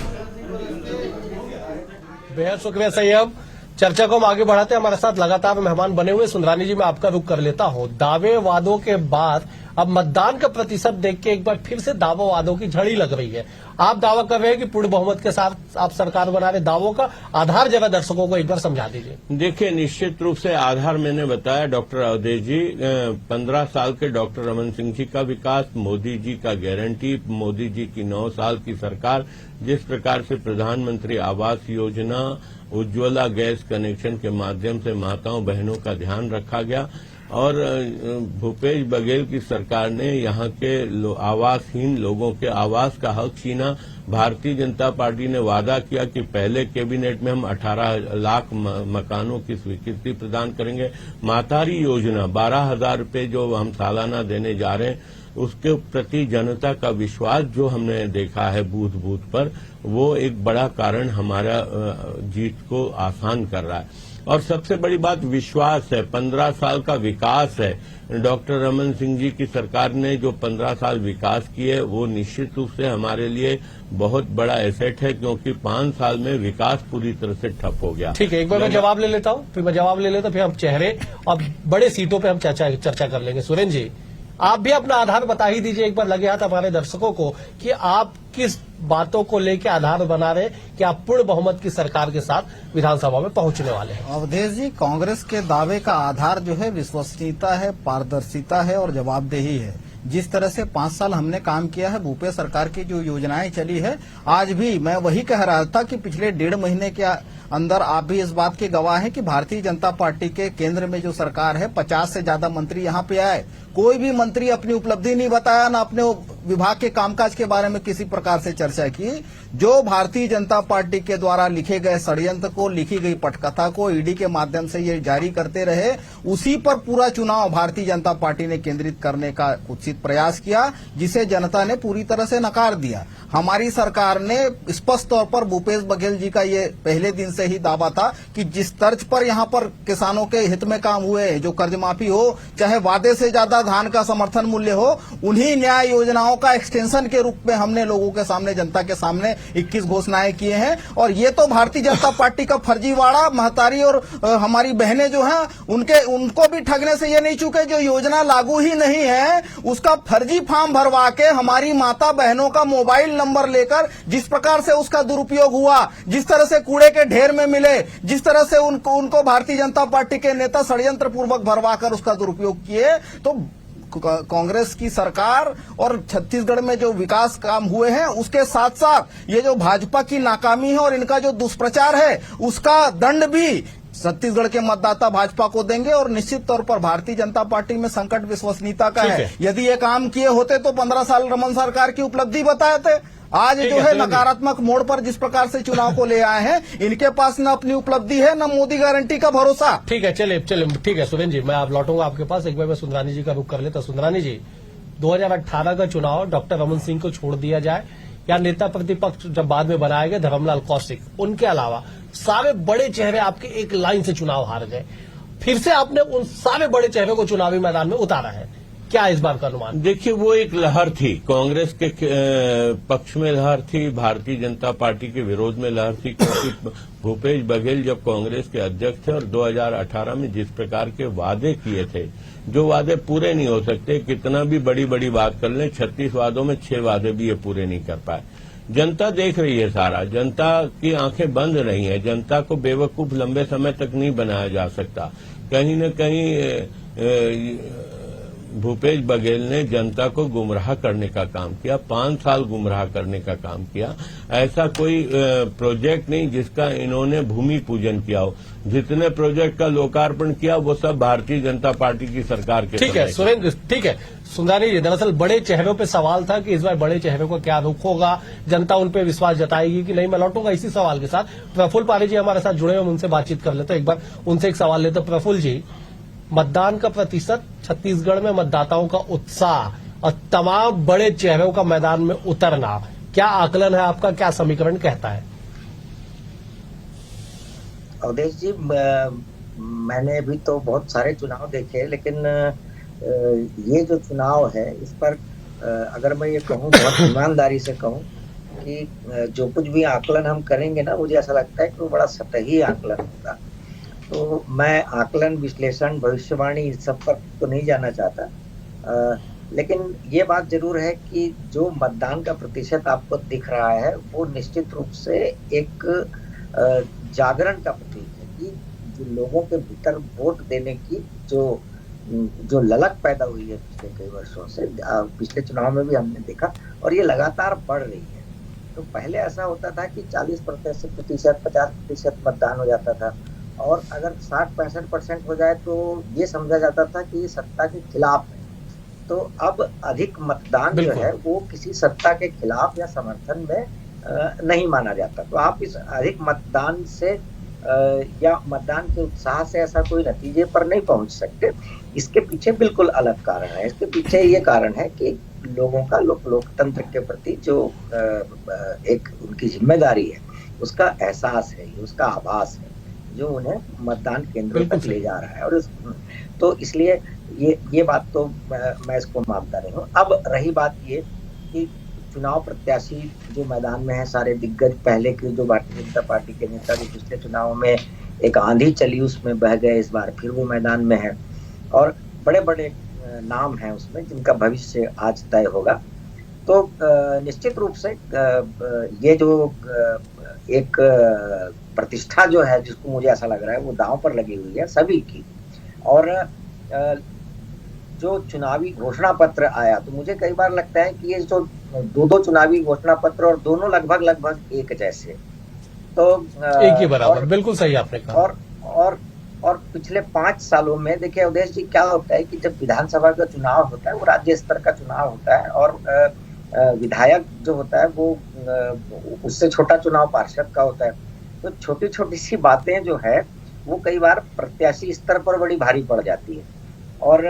बेहद शुक्रिया सैयद। चर्चा को हम आगे बढ़ाते हैं, हमारे साथ लगातार मेहमान बने हुए। सुंदरानी जी, मैं आपका रुख कर लेता हूं। दावे वादों के बाद अब मतदान का प्रतिशत देख के एक बार फिर से दावा वादों की झड़ी लग रही है। आप दावा कर रहे हैं कि पूर्ण बहुमत के साथ आप सरकार बना रहे, दावों का आधार जरा दर्शकों को एक बार समझा दीजिए। देखिए, निश्चित रूप से आधार मैंने बताया डॉक्टर अवधेश जी, 15 साल के डॉक्टर रमन सिंह जी का विकास, मोदी जी का गारंटी, मोदी जी की 9 साल की सरकार, जिस प्रकार से प्रधानमंत्री आवास योजना, उज्ज्वला गैस कनेक्शन के माध्यम से माताओं बहनों का ध्यान रखा गया, और भूपेश बघेल की सरकार ने यहाँ के आवासहीन लोगों के आवास का हक छीना। भारतीय जनता पार्टी ने वादा किया कि पहले कैबिनेट में हम 18 लाख मकानों की स्वीकृति प्रदान करेंगे। मातारी योजना 12,000 रुपये जो हम सालाना देने जा रहे हैं, उसके प्रति जनता का विश्वास जो हमने देखा है बूथ बूथ पर, वो एक बड़ा कारण हमारा जीत को आसान कर रहा है। और सबसे बड़ी बात विश्वास है, 15 साल का विकास है। डॉक्टर रमन सिंह जी की सरकार ने जो 15 साल विकास किए, वो निश्चित रूप से हमारे लिए बहुत बड़ा एसेट है, क्योंकि 5 साल में विकास पूरी तरह से ठप हो गया। ठीक है, एक बार मैं जवाब ले लेता हूँ, फिर हम चेहरे और बड़े सीटों पे हम चर्चा कर लेंगे। सुरेंद्र जी, आप भी अपना आधार बता ही दीजिए एक बार, लगे हाथ हमारे दर्शकों को, कि आप किस बातों को लेकर आधार बना रहे कि आप पूर्ण बहुमत की सरकार के साथ विधानसभा में पहुंचने वाले हैं। अवधेश जी, कांग्रेस के दावे का आधार जो है विश्वसनीयता है, पारदर्शिता है और जवाबदेही है। जिस तरह से 5 साल हमने काम किया है, भूपेश सरकार की जो योजनाएं चली है, आज भी मैं वही कह रहा था कि पिछले 1.5 महीने के अंदर आप भी इस बात के गवाह हैं कि भारतीय जनता पार्टी के केंद्र में जो सरकार है, 50 से ज्यादा मंत्री यहाँ पे आए, कोई भी मंत्री अपनी उपलब्धि नहीं बताया, न अपने विभाग के कामकाज के बारे में किसी प्रकार से चर्चा की। जो भारतीय जनता पार्टी के द्वारा लिखे गए षड्यंत्र को, लिखी गई पटकथा को ईडी के माध्यम से ये जारी करते रहे, उसी पर पूरा चुनाव भारतीय जनता पार्टी ने केंद्रित करने का कुत्सित प्रयास किया, जिसे जनता ने पूरी तरह से नकार दिया। हमारी सरकार ने स्पष्ट तौर पर, भूपेश बघेल जी का ये पहले दिन से ही दावा था कि जिस तर्ज पर यहाँ पर किसानों के हित में काम हुए, जो कर्ज माफी हो, चाहे वादे से ज्यादा धान का समर्थन मूल्य हो, उन्हीं न्याय योजनाओं का एक्सटेंशन के रूप में हमने लोगों के सामने, जनता के सामने 21 घोषणाएं किए हैं। और ये तो भारतीय जनता पार्टी का फर्जीवाड़ा, महतारी और हमारी बहनें जो हैं, उनको भी ठगने से ये नहीं चूके। जो योजना लागू ही नहीं है, उसका फर्जी फॉर्म भरवा के हमारी माता बहनों का मोबाइल नंबर लेकर जिस प्रकार से उसका दुरुपयोग हुआ, जिस तरह से कूड़े के ढेर में मिले, जिस तरह से उनको भारतीय जनता पार्टी के नेता षड्यंत्र पूर्वक भरवाकर उसका दुरुपयोग किए, तो कांग्रेस की सरकार और छत्तीसगढ़ में जो विकास काम हुए हैं, उसके साथ साथ ये जो भाजपा की नाकामी है और इनका जो दुष्प्रचार है, उसका दंड भी छत्तीसगढ़ के मतदाता भाजपा को देंगे। और निश्चित तौर पर भारतीय जनता पार्टी में संकट विश्वसनीयता का है। यदि ये काम किए होते तो 15 साल रमन सरकार की उपलब्धि बताए थे। आज जो है नकारात्मक मोड़ पर जिस प्रकार से चुनाव को ले आए हैं, इनके पास न अपनी उपलब्धि है, न मोदी गारंटी का भरोसा। ठीक है, चलिए ठीक है सुरेंद्र जी, मैं आप लौटूंगा आपके पास। एक बार मैं सुंदरानी जी का रुख कर लेता। सुंदरानी जी, 2018 का चुनाव डॉक्टर रमन सिंह को छोड़ दिया जाए या नेता प्रतिपक्ष जब बाद में बनाए गए धर्मलाल कौशिक, उनके अलावा सारे बड़े चेहरे आपके एक लाइन से चुनाव हार गए, फिर से आपने उन सारे बड़े चेहरों को चुनावी मैदान में उतारा है, क्या इस बार का अनुमान? देखिए, वो एक लहर थी, कांग्रेस के पक्ष में लहर थी, भारतीय जनता पार्टी के विरोध में लहर थी, क्योंकि भूपेश बघेल जब कांग्रेस के अध्यक्ष थे और 2018 में जिस प्रकार के वादे किए थे, जो वादे पूरे नहीं हो सकते, कितना भी बड़ी बड़ी बात कर लें, 36 वादों में 6 वादे भी ये पूरे नहीं कर पाए। जनता देख रही है सारा, जनता की आंखें बंद नहीं है, जनता को बेवकूफ लंबे समय तक नहीं बनाया जा सकता। कहीं न कहीं भूपेश बघेल ने जनता को गुमराह करने का काम किया, 5 साल गुमराह करने का काम किया। ऐसा कोई प्रोजेक्ट नहीं जिसका इन्होंने भूमि पूजन किया हो। जितने प्रोजेक्ट का लोकार्पण किया वो सब भारतीय जनता पार्टी की सरकार के। ठीक है सुरेंद्र, ठीक है सुंदरानी जी, दरअसल बड़े चेहरों पे सवाल था कि इस बार बड़े चेहरों को क्या रुख होगा, जनता उन पे विश्वास जताएगी कि नहीं। मैं लौटूंगा इसी सवाल के साथ। प्रफुल्ल पारे जी हमारे साथ जुड़े हुए, उनसे बातचीत कर लेते, एक बार उनसे एक सवाल लेते। प्रफुल्ल जी, मतदान का प्रतिशत, छत्तीसगढ़ में मतदाताओं का उत्साह और तमाम बड़े चेहरों का मैदान में उतरना, क्या आकलन है आपका, क्या समीकरण कहता है? अवधेश जी, मैंने भी तो बहुत सारे चुनाव देखे, लेकिन ये जो चुनाव है इस पर अगर मैं ये कहूँ बहुत ईमानदारी से कहूँ कि जो कुछ भी आकलन हम करेंगे ना, मुझे ऐसा लगता है कि वो बड़ा सतही आकलन होगा। तो मैं आकलन, विश्लेषण, भविष्यवाणी इस सब पर तो नहीं जाना चाहता, लेकिन ये बात जरूर है कि जो मतदान का प्रतिशत आपको दिख रहा है वो निश्चित रूप से एक जागरण का प्रतीक है कि जो लोगों के भीतर वोट देने की जो ललक पैदा हुई है पिछले कई वर्षों से, पिछले चुनाव में भी हमने देखा, और ये लगातार बढ़ रही है। तो पहले ऐसा होता था कि 40% 50% मतदान हो जाता था, और अगर 60-65% हो जाए तो ये समझा जाता था कि ये सत्ता के खिलाफ है। तो अब अधिक मतदान जो है वो किसी सत्ता के खिलाफ या समर्थन में नहीं माना जाता। तो आप इस अधिक मतदान से या मतदान के उत्साह से ऐसा कोई नतीजे पर नहीं पहुंच सकते। इसके पीछे बिल्कुल अलग कारण है। इसके पीछे ये कारण है कि लोगों का लोकतंत्र के प्रति जो एक उनकी जिम्मेदारी है, उसका एहसास है, उसका आभास है, जो उन्हें मतदान केंद्रों तक ले जा रहा है। और तो इसलिए ये बात तो मैं इसको मानता नहीं हूँ। अब रही बात ये कि चुनाव प्रत्याशी जो मैदान में है, सारे दिग्गज, पहले के जो भारतीय जनता पार्टी के नेता जो पिछले चुनाव में एक आंधी चली उसमें बह गए, इस बार फिर वो मैदान में है, और बड़े बड़े नाम हैं उसमें जिनका भविष्य आज तय होगा। तो निश्चित रूप से ये जो एक प्रतिष्ठा जो है, जिसको मुझे ऐसा लग रहा है वो दांव पर लगी हुई है सभी की। और जो चुनावी घोषणा पत्र आया, तो मुझे कई बार लगता है कि ये जो दो चुनावी घोषणा पत्र और दोनों लगभग एक जैसे, तो एक ही बराबर, बिल्कुल सही आपने कहा। और पिछले 5 सालों में देखिए अवधेश जी, क्या होता है कि जब विधानसभा का चुनाव होता है वो राज्य स्तर का चुनाव होता है, और विधायक जो होता है वो उससे छोटा चुनाव पार्षद का होता है। तो छोटी छोटी सी बातें जो है वो कई बार प्रत्याशी स्तर पर बड़ी भारी पड़ जाती है, और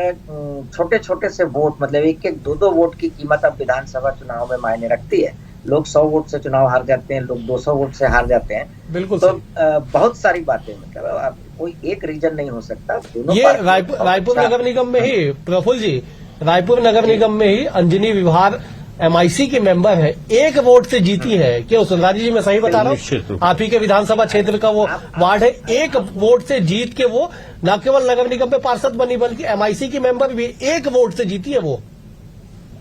छोटे छोटे से वोट, मतलब 1-1, 2-2 वोट की कीमत अब विधानसभा चुनाव में मायने रखती है। लोग 100 वोट से चुनाव हार जाते हैं, लोग 200 वोट से हार जाते हैं। बिल्कुल। तो बहुत सारी बातें, मतलब कोई एक रीजन नहीं हो सकता। ये रायपुर नगर निगम में ही, प्रफुल्ल जी, रायपुर नगर निगम में ही अंजनी विभार MIC के मेंबर है, 1 वोट से जीती है। क्या सुंदराजी जी मैं सही बता रहा हूँ? आप ही के विधानसभा क्षेत्र का वो वार्ड है, 1 वोट से जीत के वो न केवल नगर निगम में पार्षद बनी बल्कि MIC की मेंबर भी 1 वोट से जीती है वो।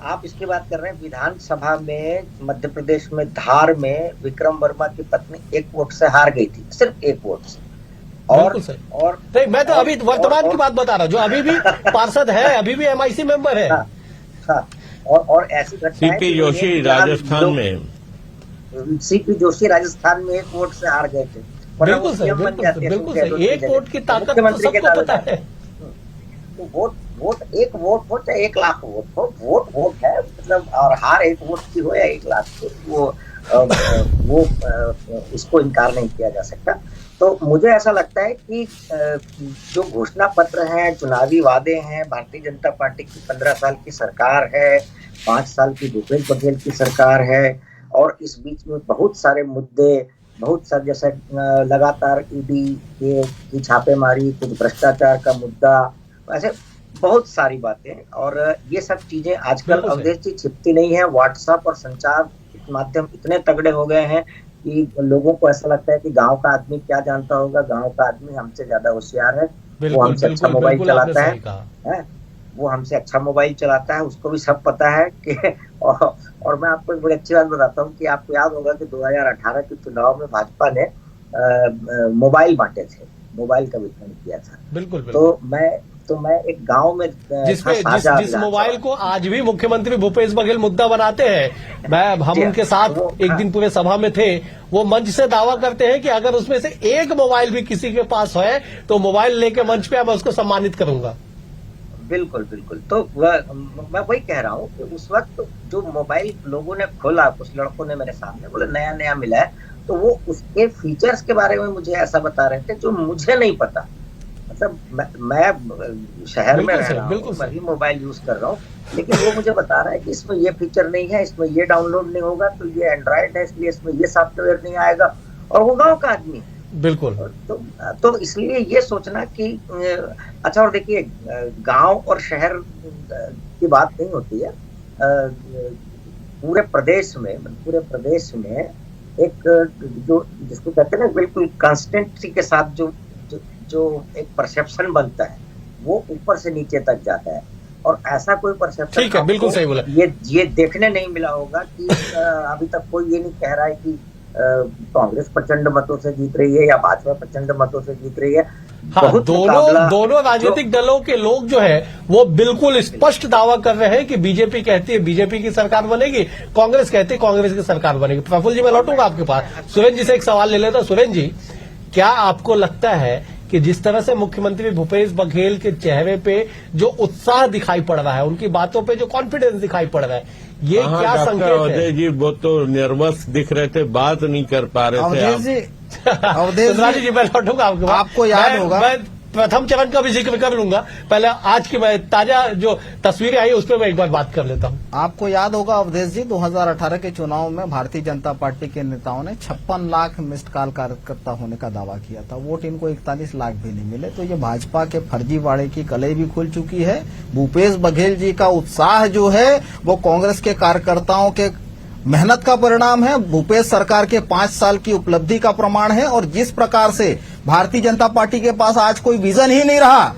आप इसकी बात कर रहे हैं विधानसभा में मध्य प्रदेश में धार में विक्रम वर्मा की पत्नी 1 वोट से हार गई थी, सिर्फ 1 वोट से। और नहीं, मैं तो अभी वर्तमान की बात बता रहा हूँ, जो अभी भी पार्षद है, अभी भी MIC मेंबर है। हाँ, और ऐसी घटना CP जोशी राजस्थान में, CP जोशी राजस्थान में 1 वोट से हार गए थे। बिल्कुल सही, बिल्कुल सही। 1 वोट की ताकत तो सबको पता है। तो वोट 1 वोट हो चाहे 1 लाख वोट हो, वोट है, मतलब, और हार 1 वोट की हो या 1 लाख की, वो उसको इनकार नहीं किया जा सकता। तो मुझे ऐसा लगता है कि जो घोषणा पत्र हैं, चुनावी वादे हैं, भारतीय जनता पार्टी की 15 साल की सरकार है, 5 साल की भूपेश बघेल की सरकार है, और इस बीच में बहुत सारे मुद्दे, बहुत सारे, जैसे लगातार ED की छापेमारी, कुछ भ्रष्टाचार का मुद्दा, ऐसे बहुत सारी बातें, और ये सब चीजें आजकल अवधेश जी छिपती नहीं है। व्हाट्सएप और संचार माध्यम इतने तगड़े हो गए हैं कि लोगों को ऐसा लगता है कि गांव का आदमी क्या जानता होगा, गांव का आदमी हमसे ज्यादा होशियार है, वो हमसे अच्छा मोबाइल चलाता है, वो हमसे अच्छा मोबाइल चलाता है, उसको भी सब पता है कि और मैं आपको एक बड़ी अच्छी बात बताता हूँ कि आपको याद होगा कि 2018 के चुनाव में भाजपा ने मोबाइल बांटे थे, मोबाइल का वितरण किया था। बिल्कुल। तो मैं एक गांव में जिस मोबाइल को आज भी मुख्यमंत्री भूपेश बघेल मुद्दा बनाते हैं, हम उनके साथ एक दिन पूरे सभा में थे, वो मंच से दावा करते हैं कि अगर उसमें से 1 मोबाइल भी किसी के पास है तो मोबाइल लेके मंच पे मैं उसको सम्मानित करूंगा। बिल्कुल। तो मैं वही कह रहा हूँ कि उस वक्त जो मोबाइल लोगों ने खोला, कुछ लड़कों ने मेरे सामने बोले नया मिला है, तो वो उसके फीचर्स के बारे में मुझे ऐसा बता रहे थे जो मुझे नहीं पता। मतलब मैं शहर में रह रहा हूँ, मैं भी मोबाइल यूज कर रहा हूँ, लेकिन वो मुझे बता रहा है कि इसमें ये फीचर नहीं है, इसमें ये डाउनलोड नहीं होगा, तो ये एंड्रॉइड है इसलिए इसमें ये सॉफ्टवेयर नहीं आएगा, और वो गाँव का आदमी है। बिल्कुल। तो इसलिए ये सोचना कि अच्छा, और देखिए गांव और शहर की बात नहीं होती है, पूरे प्रदेश में एक जो जिसको कहते हैं ना बिल्कुल कंसिस्टेंसी के साथ जो एक परसेप्शन बनता है वो ऊपर से नीचे तक जाता है, और ऐसा कोई परसेप्शन ठीक है, बिल्कुल सही बोला। ये देखने नहीं मिला होगा कि अभी तक कोई ये नहीं कह रहा है कि कांग्रेस प्रचंड मतों से जीत रही है या भाजपा प्रचंड मतों से जीत रही है। हाँ, दोनों राजनीतिक दलों के लोग जो है वो बिल्कुल स्पष्ट दावा कर रहे हैं कि बीजेपी कहती है बीजेपी की सरकार बनेगी, कांग्रेस कहती है कांग्रेस की सरकार बनेगी। प्रफुल्ल जी, मैं लौटूंगा आपके पास। सुरेंद्र जी से एक सवाल ले लेता हूं। सुरेंद्र जी, क्या आपको लगता है कि जिस तरह से मुख्यमंत्री भूपेश बघेल के चेहरे पे जो उत्साह दिखाई पड़ रहा है, उनकी बातों पे जो कॉन्फिडेंस दिखाई पड़ रहा है, ये क्या संकेत है? अवधेश जी वो तो नर्वस दिख रहे थे, बात नहीं कर पा रहे थे। अवधेश जी, मैं लौटूंगा आपको याद होगा, मैं प्रथम चरण का भी जिक्र कर लूंगा। पहले आज की मैं ताजा जो तस्वीरें आई उस पर मैं एक बार बात कर लेता हूं। आपको याद होगा अवधेश जी, 2018 के चुनाव में भारतीय जनता पार्टी के नेताओं ने 56 लाख मिस्ड कॉल कार्यकर्ता होने का दावा किया था। वोट इनको 41 लाख भी नहीं मिले। तो ये भाजपा के फर्जीवाड़े की कलई भी खुल चुकी है। भूपेश बघेल जी का उत्साह जो है वो कांग्रेस के कार्यकर्ताओं के मेहनत का परिणाम है, भूपेश सरकार के 5 साल की उपलब्धि का प्रमाण है। और जिस प्रकार से भारतीय जनता पार्टी के पास आज कोई विजन ही नहीं रहा,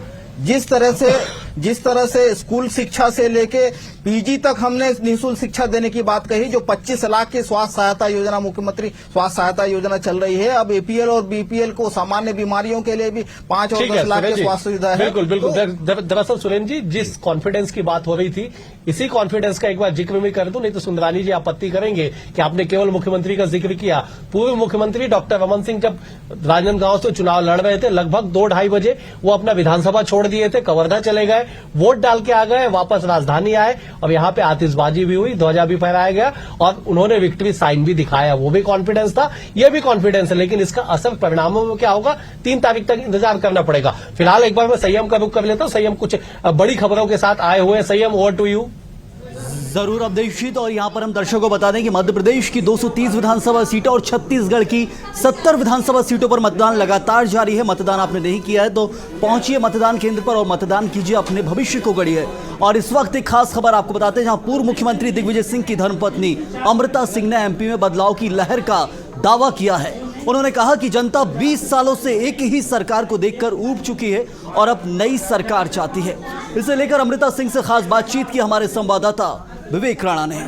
जिस तरह से स्कूल शिक्षा से लेके पीजी तक हमने निःशुल्क शिक्षा देने की बात कही, जो 25 लाख की स्वास्थ्य सहायता योजना, मुख्यमंत्री स्वास्थ्य सहायता योजना चल रही है। अब एपीएल और बीपीएल को सामान्य बीमारियों के लिए भी 5 और 10 लाख की स्वास्थ्य सुविधा है। बिल्कुल। दरअसल सुरेंद्र जी, जिस कॉन्फिडेंस की बात हो रही थी, इसी कॉन्फिडेंस का एक बार जिक्र भी कर दूं, नहीं तो सुंदरानी जी आपत्ति करेंगे कि आपने केवल मुख्यमंत्री का जिक्र किया। पूर्व मुख्यमंत्री डॉक्टर रमन सिंह जब राजनांदगांव से चुनाव लड़ रहे थे, लगभग 2-2:30 बजे वो अपना विधानसभा छोड़ दिए थे, कवर्धा चले गए, वोट डाल के आ गए, वापस राजधानी आए और यहाँ पे आतिशबाजी भी हुई, ध्वजा भी फहराया गया और उन्होंने विक्ट्री साइन भी दिखाया। वो भी कॉन्फिडेंस था, ये भी कॉन्फिडेंस है, लेकिन इसका असर परिणामों में क्या होगा 3 तारीख तक इंतजार करना पड़ेगा। फिलहाल एक बार मैं संयम का रुख कर लेता हूं। संयम कुछ बड़ी खबरों के साथ आए हुए हैं। संयम, ओवर टू यू। जरूर अवधेश जी, तो और यहाँ पर हम दर्शकों को बता दें कि मध्य प्रदेश की 230 विधानसभा सीटों और छत्तीसगढ़ की 70 विधानसभा सीटों पर मतदान लगातार जारी है। मतदान आपने नहीं किया है तो पहुंचिए मतदान केंद्र पर और मतदान कीजिए, अपने भविष्य को गढ़िए। और इस वक्त एक खास खबर आपको बताते हैं, जहां पूर्व मुख्यमंत्री दिग्विजय सिंह की धर्मपत्नी अमृता सिंह ने एमपी में बदलाव की लहर का दावा किया है। उन्होंने कहा कि जनता 20 सालों से एक ही सरकार को देखकर ऊब चुकी है और अब नई सरकार चाहती है। इसे लेकर अमृता सिंह से खास बातचीत की हमारे संवाददाता विवेक राणा ने।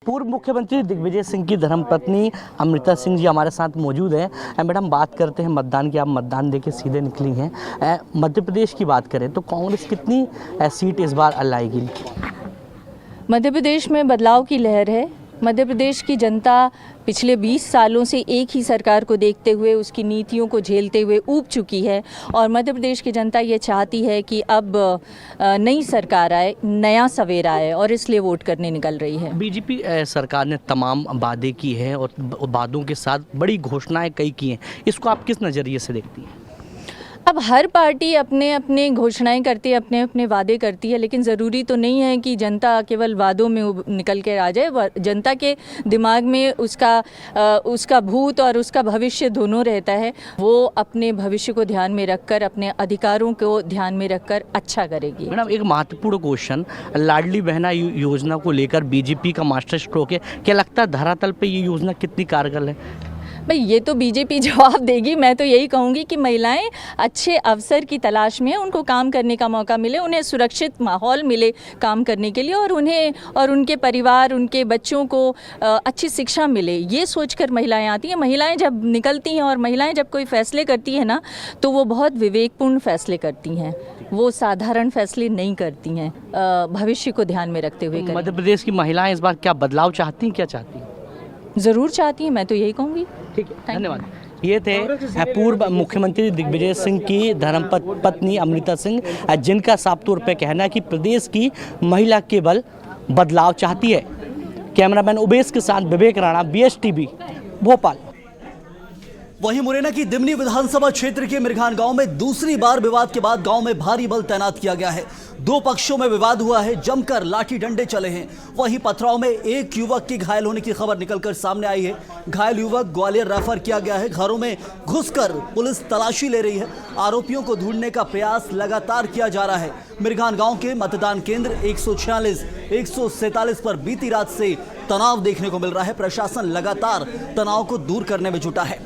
पूर्व मुख्यमंत्री दिग्विजय सिंह की धर्मपत्नी अमृता सिंह जी हमारे साथ मौजूद हैं। मैडम, बात करते हैं मतदान की। आप मतदान देके सीधे निकली हैं। मध्य प्रदेश की बात करें तो कांग्रेस कितनी सीट इस बार लाएगी? मध्य प्रदेश में बदलाव की लहर है। मध्य प्रदेश की जनता पिछले 20 सालों से एक ही सरकार को देखते हुए, उसकी नीतियों को झेलते हुए ऊब चुकी है और मध्य प्रदेश की जनता ये चाहती है कि अब नई सरकार आए, नया सवेरा आए और इसलिए वोट करने निकल रही है। बीजेपी सरकार ने तमाम वादे की है और वादों के साथ बड़ी घोषणाएं कई की हैं, इसको आप किस नज़रिए से देखती हैं? अब हर पार्टी अपने अपने घोषणाएं करती है, अपने अपने वादे करती है, लेकिन ज़रूरी तो नहीं है कि जनता केवल वादों में निकल कर आ जाए। जनता के दिमाग में उसका भूत और उसका भविष्य दोनों रहता है। वो अपने भविष्य को ध्यान में रखकर, अपने अधिकारों को ध्यान में रखकर अच्छा करेगी। मैडम, एक महत्वपूर्ण क्वेश्चन, लाडली बहना योजना को लेकर बीजेपी का मास्टर स्ट्रोक है। क्या लगता है धरातल पर ये योजना कितनी कारगर है? भाई, ये तो बीजेपी जवाब देगी। मैं तो यही कहूँगी कि महिलाएं अच्छे अवसर की तलाश में हैं, उनको काम करने का मौका मिले, उन्हें सुरक्षित माहौल मिले काम करने के लिए और उन्हें और उनके परिवार, उनके बच्चों को अच्छी शिक्षा मिले, ये सोचकर महिलाएं आती हैं। महिलाएं जब निकलती हैं और महिलाएं जब कोई फैसले करती हैं ना, तो वो बहुत विवेकपूर्ण फैसले करती हैं, वो साधारण फैसले नहीं करती हैं, भविष्य को ध्यान में रखते हुए। मध्य प्रदेश की महिलाएं इस बार क्या बदलाव चाहती हैं, क्या चाहती हैं? ज़रूर चाहती हैं, मैं तो यही कहूँगी। ठीक है, धन्यवाद। ये थे पूर्व मुख्यमंत्री दिग्विजय सिंह की धर्मपत्नी अमृता सिंह, जिनका साफ तौर पर कहना है कि प्रदेश की महिला केवल बदलाव चाहती है। कैमरामैन उबेश के साथ विवेक राणा, BSTV, भोपाल। वहीं मुरैना की दिमनी विधानसभा क्षेत्र के मिरघान गांव में दूसरी बार विवाद के बाद गांव में भारी बल तैनात किया गया है। दो पक्षों में विवाद हुआ है, जमकर लाठी डंडे चले हैं। वहीं पथराव में एक युवक के घायल होने की खबर निकलकर सामने आई है। घायल युवक ग्वालियर रेफर किया गया है। घरों में घुसकर पुलिस तलाशी ले रही है। आरोपियों को ढूंढने का प्रयास लगातार किया जा रहा है। मिरघान गांव के मतदान केंद्र 146, 147 पर बीती रात से तनाव देखने को मिल रहा है। प्रशासन लगातार तनाव को दूर करने में जुटा है।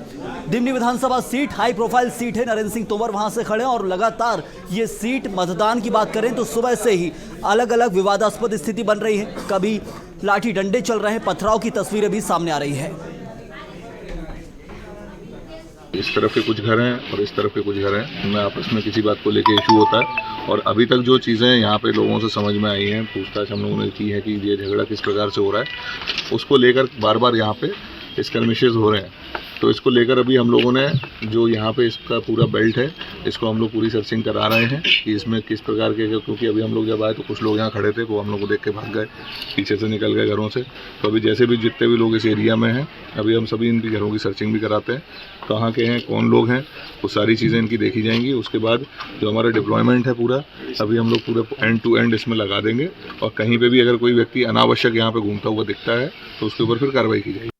दिमनी विधानसभा सीट हाई प्रोफाइल सीट है। नरेंद्र सिंह तोमर वहां से खड़े हैं और लगातार ये सीट मतदान की बात करें तो सुबह से ही अलग अलग विवादास्पद स्थिति बन रही है। कभी लाठी डंडे चल रहे हैं, पथराव की तस्वीरें भी सामने आ रही है। इस तरफ के कुछ घर हैं और इस तरफ के कुछ घर हैं, उनमें आपस में किसी बात को लेकर इशू होता है। और अभी तक जो चीज़ें यहाँ पे लोगों से समझ में आई हैं, पूछताछ हम लोगों ने की है कि ये झगड़ा किस प्रकार से हो रहा है, उसको लेकर बार बार यहाँ पे स्कर्मिशेस हो रहे हैं। तो इसको लेकर अभी हम लोगों ने जो यहाँ पे इसका पूरा बेल्ट है, इसको हम लोग पूरी सर्चिंग करा रहे हैं कि इसमें किस प्रकार के, क्योंकि अभी हम लोग जब आए तो कुछ लोग यहाँ खड़े थे, वो हम लोग को देख के भाग गए, पीछे से निकल गए घरों से। तो अभी जैसे भी जितने भी लोग इस एरिया में हैं, अभी हम सभी इनकी घरों की सर्चिंग भी कराते हैं, कहाँ के हैं, कौन लोग हैं, वो सारी चीज़ें इनकी देखी जाएंगी। उसके बाद जो हमारा डिप्लॉयमेंट है पूरा, अभी हम लोग पूरे एंड टू एंड इसमें लगा देंगे। और कहीं पर भी अगर कोई व्यक्ति अनावश्यक यहाँ पर घूमता हुआ दिखता है तो उसके ऊपर फिर कार्रवाई की जाएगी।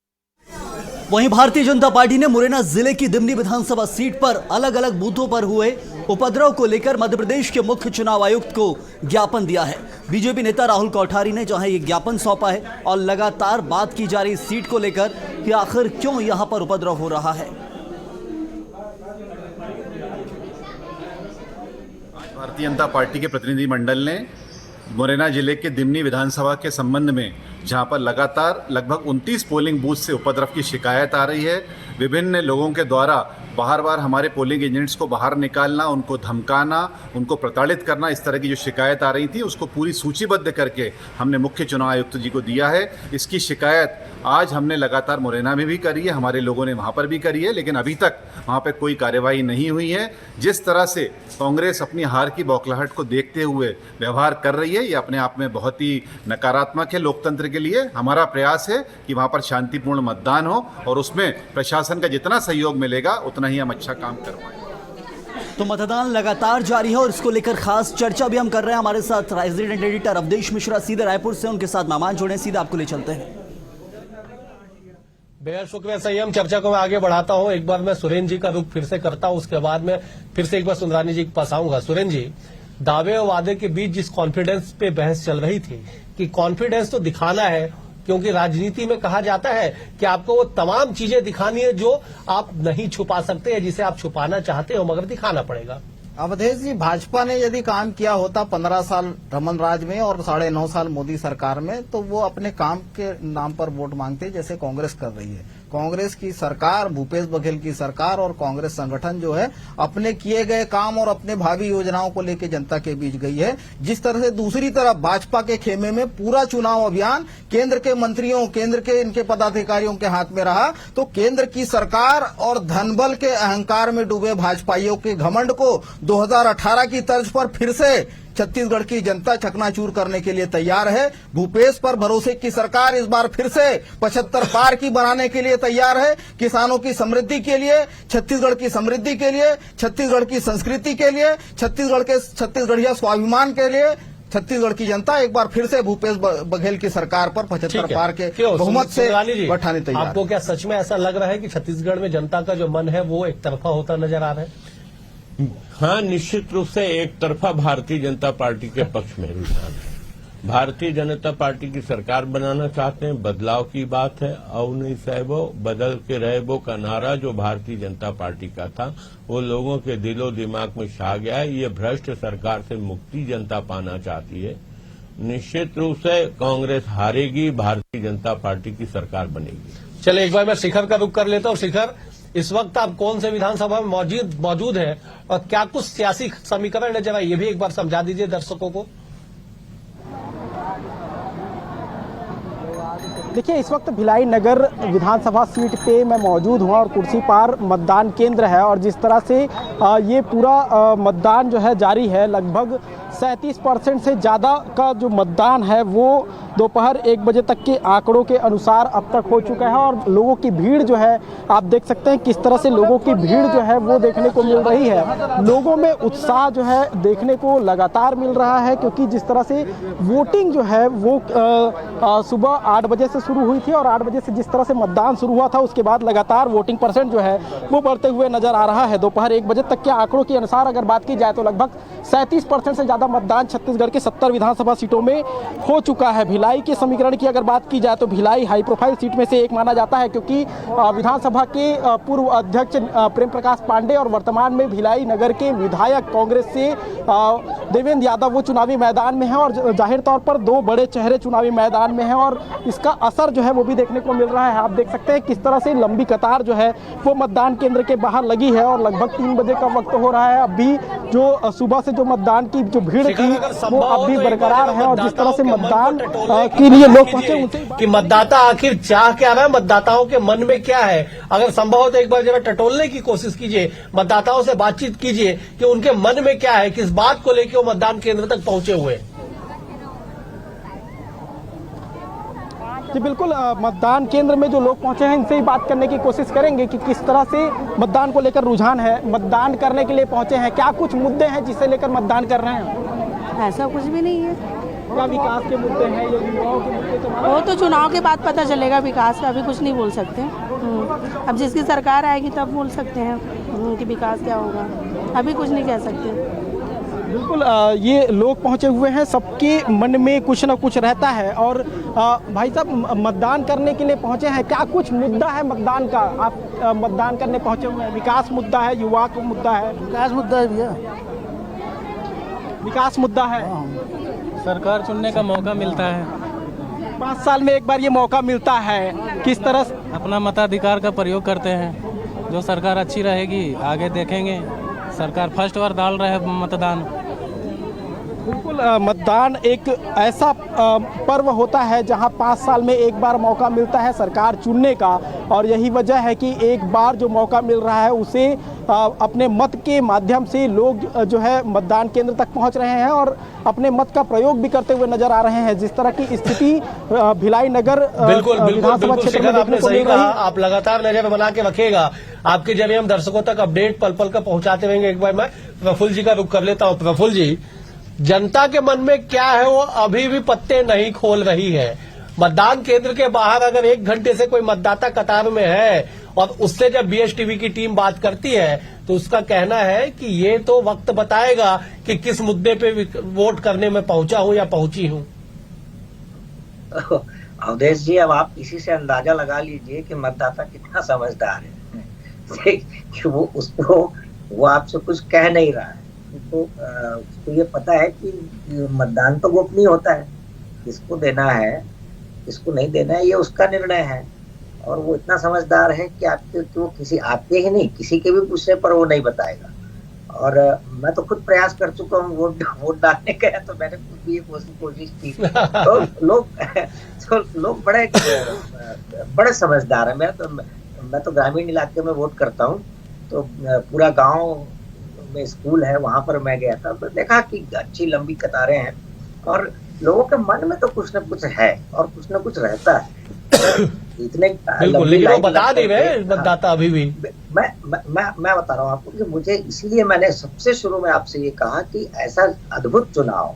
वहीं भारतीय जनता पार्टी ने मुरैना जिले की दिमनी विधानसभा सीट पर अलग अलग बूथों पर हुए उपद्रव को लेकर मध्य प्रदेश के मुख्य चुनाव आयुक्त को ज्ञापन दिया है। बीजेपी नेता राहुल कोठारी ने जहां ये ज्ञापन सौंपा है और लगातार बात की जा रही सीट को लेकर कि आखिर क्यों यहां पर उपद्रव हो रहा है। भारतीय जनता पार्टी के प्रतिनिधिमंडल ने मुरैना जिले के दिमनी विधानसभा के संबंध में, जहां पर लगातार लगभग 29 पोलिंग बूथ से उपद्रव की शिकायत आ रही है, विभिन्न लोगों के द्वारा बार बार हमारे पोलिंग एजेंट्स को बाहर निकालना, उनको धमकाना, उनको प्रताड़ित करना, इस तरह की जो शिकायत आ रही थी उसको पूरी सूचीबद्ध करके हमने मुख्य चुनाव आयुक्त जी को दिया है। इसकी शिकायत आज हमने लगातार मुरैना में भी करी है, हमारे लोगों ने वहाँ पर भी करी है, लेकिन अभी तक वहाँ पर कोई कार्यवाही नहीं हुई है। जिस तरह से कांग्रेस अपनी हार की बौखलाहट को देखते हुए व्यवहार कर रही है, ये अपने आप में बहुत ही नकारात्मक है लोकतंत्र के लिए। हमारा प्रयास है कि वहाँ पर शांतिपूर्ण मतदान हो और उसमें प्रशासन का जितना सहयोग मिलेगा उतना ही हम अच्छा काम करवाएं। तो मतदान लगातार जारी है और इसको लेकर खास चर्चा भी हम कर रहे हैं। हमारे साथ रेजिडेंट एडिटर अवधेश मिश्रा सीधे रायपुर से, उनके साथ मेहमान जुड़े, सीधे आपको ले चलते हैं। बेहद शुक्रिया संयम। चर्चा को मैं आगे बढ़ाता हूं। एक बार मैं सुरेंद्र जी का रुख फिर से करता हूं, उसके बाद में फिर से एक बार सुंदरानी जी के पास आऊंगा। सुरेंद्र जी, दावे और वादे के बीच जिस कॉन्फिडेंस पे बहस चल रही थी कि कॉन्फिडेंस तो दिखाना है, क्योंकि राजनीति में कहा जाता है कि आपको वो तमाम चीजें दिखानी है जो आप नहीं छुपा सकते हैं, जिसे आप छुपाना चाहते हो मगर दिखाना पड़ेगा। अवधेश जी, भाजपा ने यदि काम किया होता 15 साल रमन राज में और 9.5 साल मोदी सरकार में, तो वो अपने काम के नाम पर वोट मांगते जैसे कांग्रेस कर रही है। कांग्रेस की सरकार, भूपेश बघेल की सरकार और कांग्रेस संगठन जो है अपने किए गए काम और अपने भावी योजनाओं को लेकर जनता के बीच गई है। जिस तरह से दूसरी तरफ भाजपा के खेमे में पूरा चुनाव अभियान केंद्र के मंत्रियों, केंद्र के इनके पदाधिकारियों के हाथ में रहा, तो केंद्र की सरकार और धनबल के अहंकार में डूबे भाजपाइयों के घमंड को 2018 की तर्ज पर फिर से छत्तीसगढ़ की जनता चकनाचूर करने के लिए तैयार है। भूपेश पर भरोसे की सरकार इस बार फिर से 75 पार की बनाने के लिए तैयार है। किसानों की समृद्धि के लिए, छत्तीसगढ़ की समृद्धि के लिए, छत्तीसगढ़ की संस्कृति के लिए, छत्तीसगढ़िया स्वाभिमान के लिए छत्तीसगढ़ की जनता एक बार फिर से भूपेश बघेल की सरकार पर 75 पार के बहुमत से बैठाने तैयार। आपको क्या सच में ऐसा लग रहा है कि छत्तीसगढ़ में जनता का जो मन है वो एक तरफा होता नजर आ रहा है? हाँ, निश्चित रूप से एक तरफा भारतीय जनता पार्टी के पक्ष में रुझान है। भारतीय जनता पार्टी की सरकार बनाना चाहते हैं, बदलाव की बात है। और नहीं सहबो बदल के रहबो का नारा जो भारतीय जनता पार्टी का था वो लोगों के दिलो दिमाग में छा गया है। ये भ्रष्ट सरकार से मुक्ति जनता पाना चाहती है। निश्चित रूप से कांग्रेस हारेगी, भारतीय जनता पार्टी की सरकार बनेगी। चलिए एक बार मैं शिखर का रुख कर लेता हूँ। शिखर, इस वक्त आप कौन से विधानसभा में मौजूद हैं और क्या कुछ सियासी समीकरण है, जरा ये भी एक बार समझा दीजिए दर्शकों को। देखिए, इस वक्त भिलाई नगर विधानसभा सीट पे मैं मौजूद हूँ और कुर्सी पार मतदान केंद्र है और जिस तरह से ये पूरा मतदान जो है जारी है, लगभग 37% से ज़्यादा का जो मतदान है वो दोपहर 1 बजे तक के आंकड़ों के अनुसार अब तक हो चुका है और लोगों की भीड़ जो है आप देख सकते हैं किस तरह से लोगों की भीड़ जो है वो देखने को मिल रही है। लोगों में उत्साह जो है देखने को लगातार मिल रहा है, क्योंकि जिस तरह से वोटिंग जो है वो सुबह 8 बजे से शुरू हुई थी और 8 बजे से जिस तरह से मतदान शुरू हुआ था उसके बाद लगातार वोटिंग परसेंट जो है वो बढ़ते हुए नजर आ रहा है। दोपहर 1 बजे तक के आंकड़ों के अनुसार अगर बात की जाए तो लगभग 37% से ज्यादा मतदान छत्तीसगढ़ के 70 विधानसभा सीटों में हो चुका है। भिलाई के समीकरण की अगर बात की जाए तो भिलाई हाई प्रोफाइल सीट में से एक माना जाता है, क्योंकि विधानसभा के पूर्व अध्यक्ष प्रेम प्रकाश पांडे और वर्तमान में भिलाई नगर के विधायक कांग्रेस से देवेंद्र यादव वो चुनावी मैदान में है और जाहिर तौर पर 2 बड़े चेहरे चुनावी मैदान में हैं और इसका असर जो है वो भी देखने को मिल रहा है। आप देख सकते हैं किस तरह से लंबी कतार जो है वो मतदान केंद्र के बाहर लगी है और लगभग 3 बजे का वक्त हो रहा है। अभी जो सुबह से जो मतदान की जो भीड़ थी वो अब भी बरकरार है और जिस तरह से मतदान के लिए लोग पहुंचे उनसे कि मतदाता आखिर चाह क्या रहा है, मतदाताओं के मन में क्या है। अगर संभव हो तो एक बार जरा टटोलने की कोशिश कीजिए, मतदाताओं से बातचीत कीजिए कि उनके मन में क्या है, किस बात को लेकर वो मतदान केंद्र तक पहुंचे हुए। जी बिल्कुल, मतदान केंद्र में जो लोग पहुंचे हैं इनसे ही बात करने की कोशिश करेंगे कि किस तरह से मतदान को लेकर रुझान है, मतदान करने के लिए पहुंचे हैं, क्या कुछ मुद्दे हैं जिसे लेकर मतदान कर रहे हैं। ऐसा कुछ भी नहीं है। क्या विकास के मुद्दे हैं या युवाओं के मुद्दे? तो वो तो चुनाव के बाद पता चलेगा, विकास का अभी कुछ नहीं बोल सकते। अब जिसकी सरकार आएगी तब बोल सकते हैं कि विकास क्या होगा, अभी कुछ नहीं कह सकते। बिल्कुल, ये लोग पहुंचे हुए हैं, सबके मन में कुछ ना कुछ रहता है और भाई साहब मतदान करने के लिए पहुंचे हैं, क्या कुछ मुद्दा है मतदान का? आप मतदान करने पहुंचे हुए हैं, विकास मुद्दा है, युवा का मुद्दा है? विकास मुद्दा है भैया, विकास मुद्दा है। सरकार चुनने का मौका मिलता है, 5 साल में एक बार ये मौका मिलता है, किस तरह से अपना मताधिकार का प्रयोग करते हैं। जो सरकार अच्छी रहेगी आगे देखेंगे, सरकार फर्स्ट बार डाल रहा है मतदान। बिल्कुल, मतदान एक ऐसा पर्व होता है जहां 5 साल में एक बार मौका मिलता है सरकार चुनने का और यही वजह है कि एक बार जो मौका मिल रहा है उसे अपने मत के माध्यम से लोग जो है मतदान केंद्र तक पहुंच रहे हैं और अपने मत का प्रयोग भी करते हुए नजर आ रहे हैं। जिस तरह की स्थिति भिलाई नगर विधानसभा क्षेत्र में देखने को मिल रही है। आप लगातार नजर बना के रखिएगा, आपके जब हम दर्शकों तक अपडेट पल पल का पहुंचाते रहेंगे। एक बार मैं प्रफुल्ल जी का रुख कर लेता हूं। प्रफुल्ल जी, जनता के मन में क्या है वो अभी भी पत्ते नहीं खोल रही है। मतदान केंद्र के बाहर अगर 1 घंटे से कोई मतदाता कतार में है और उससे जब बीएसटीवी की टीम बात करती है तो उसका कहना है कि ये तो वक्त बताएगा कि किस मुद्दे पे वोट करने में पहुंचा हूं या पहुंची हूं। अवधेश जी, अब आप इसी से अंदाजा लगा लीजिए कि मतदाता कितना समझदार है कि वो आपसे कुछ कह नहीं रहा है। तो ये पता है कि मतदान तो गोपनीय होता है, किसको देना है किसको नहीं देना है ये उसका निर्णय है और वो इतना समझदार है कि वो आपके ही नहीं किसी के भी पूछने पर वो नहीं बताएगा। और मैं तो खुद प्रयास कर चुका हूँ, वोट डालने गया तो मैंने खुद भी ये कोशिश की। तो लोग बड़े समझदार है। मैं तो ग्रामीण इलाके में वोट करता हूँ, तो पूरा गांव में स्कूल है, वहां पर मैं गया था तो देखा कि अच्छी लंबी कतारें हैं और लोगों के मन में तो कुछ न कुछ है और कुछ न कुछ रहता है। इतने लेकिन बता नहीं रहे मतदाता अभी भी। मैं बता रहा हूँ आपको कि मुझे इसलिए मैंने सबसे शुरू में आपसे ये कहा कि ऐसा अद्भुत चुनाव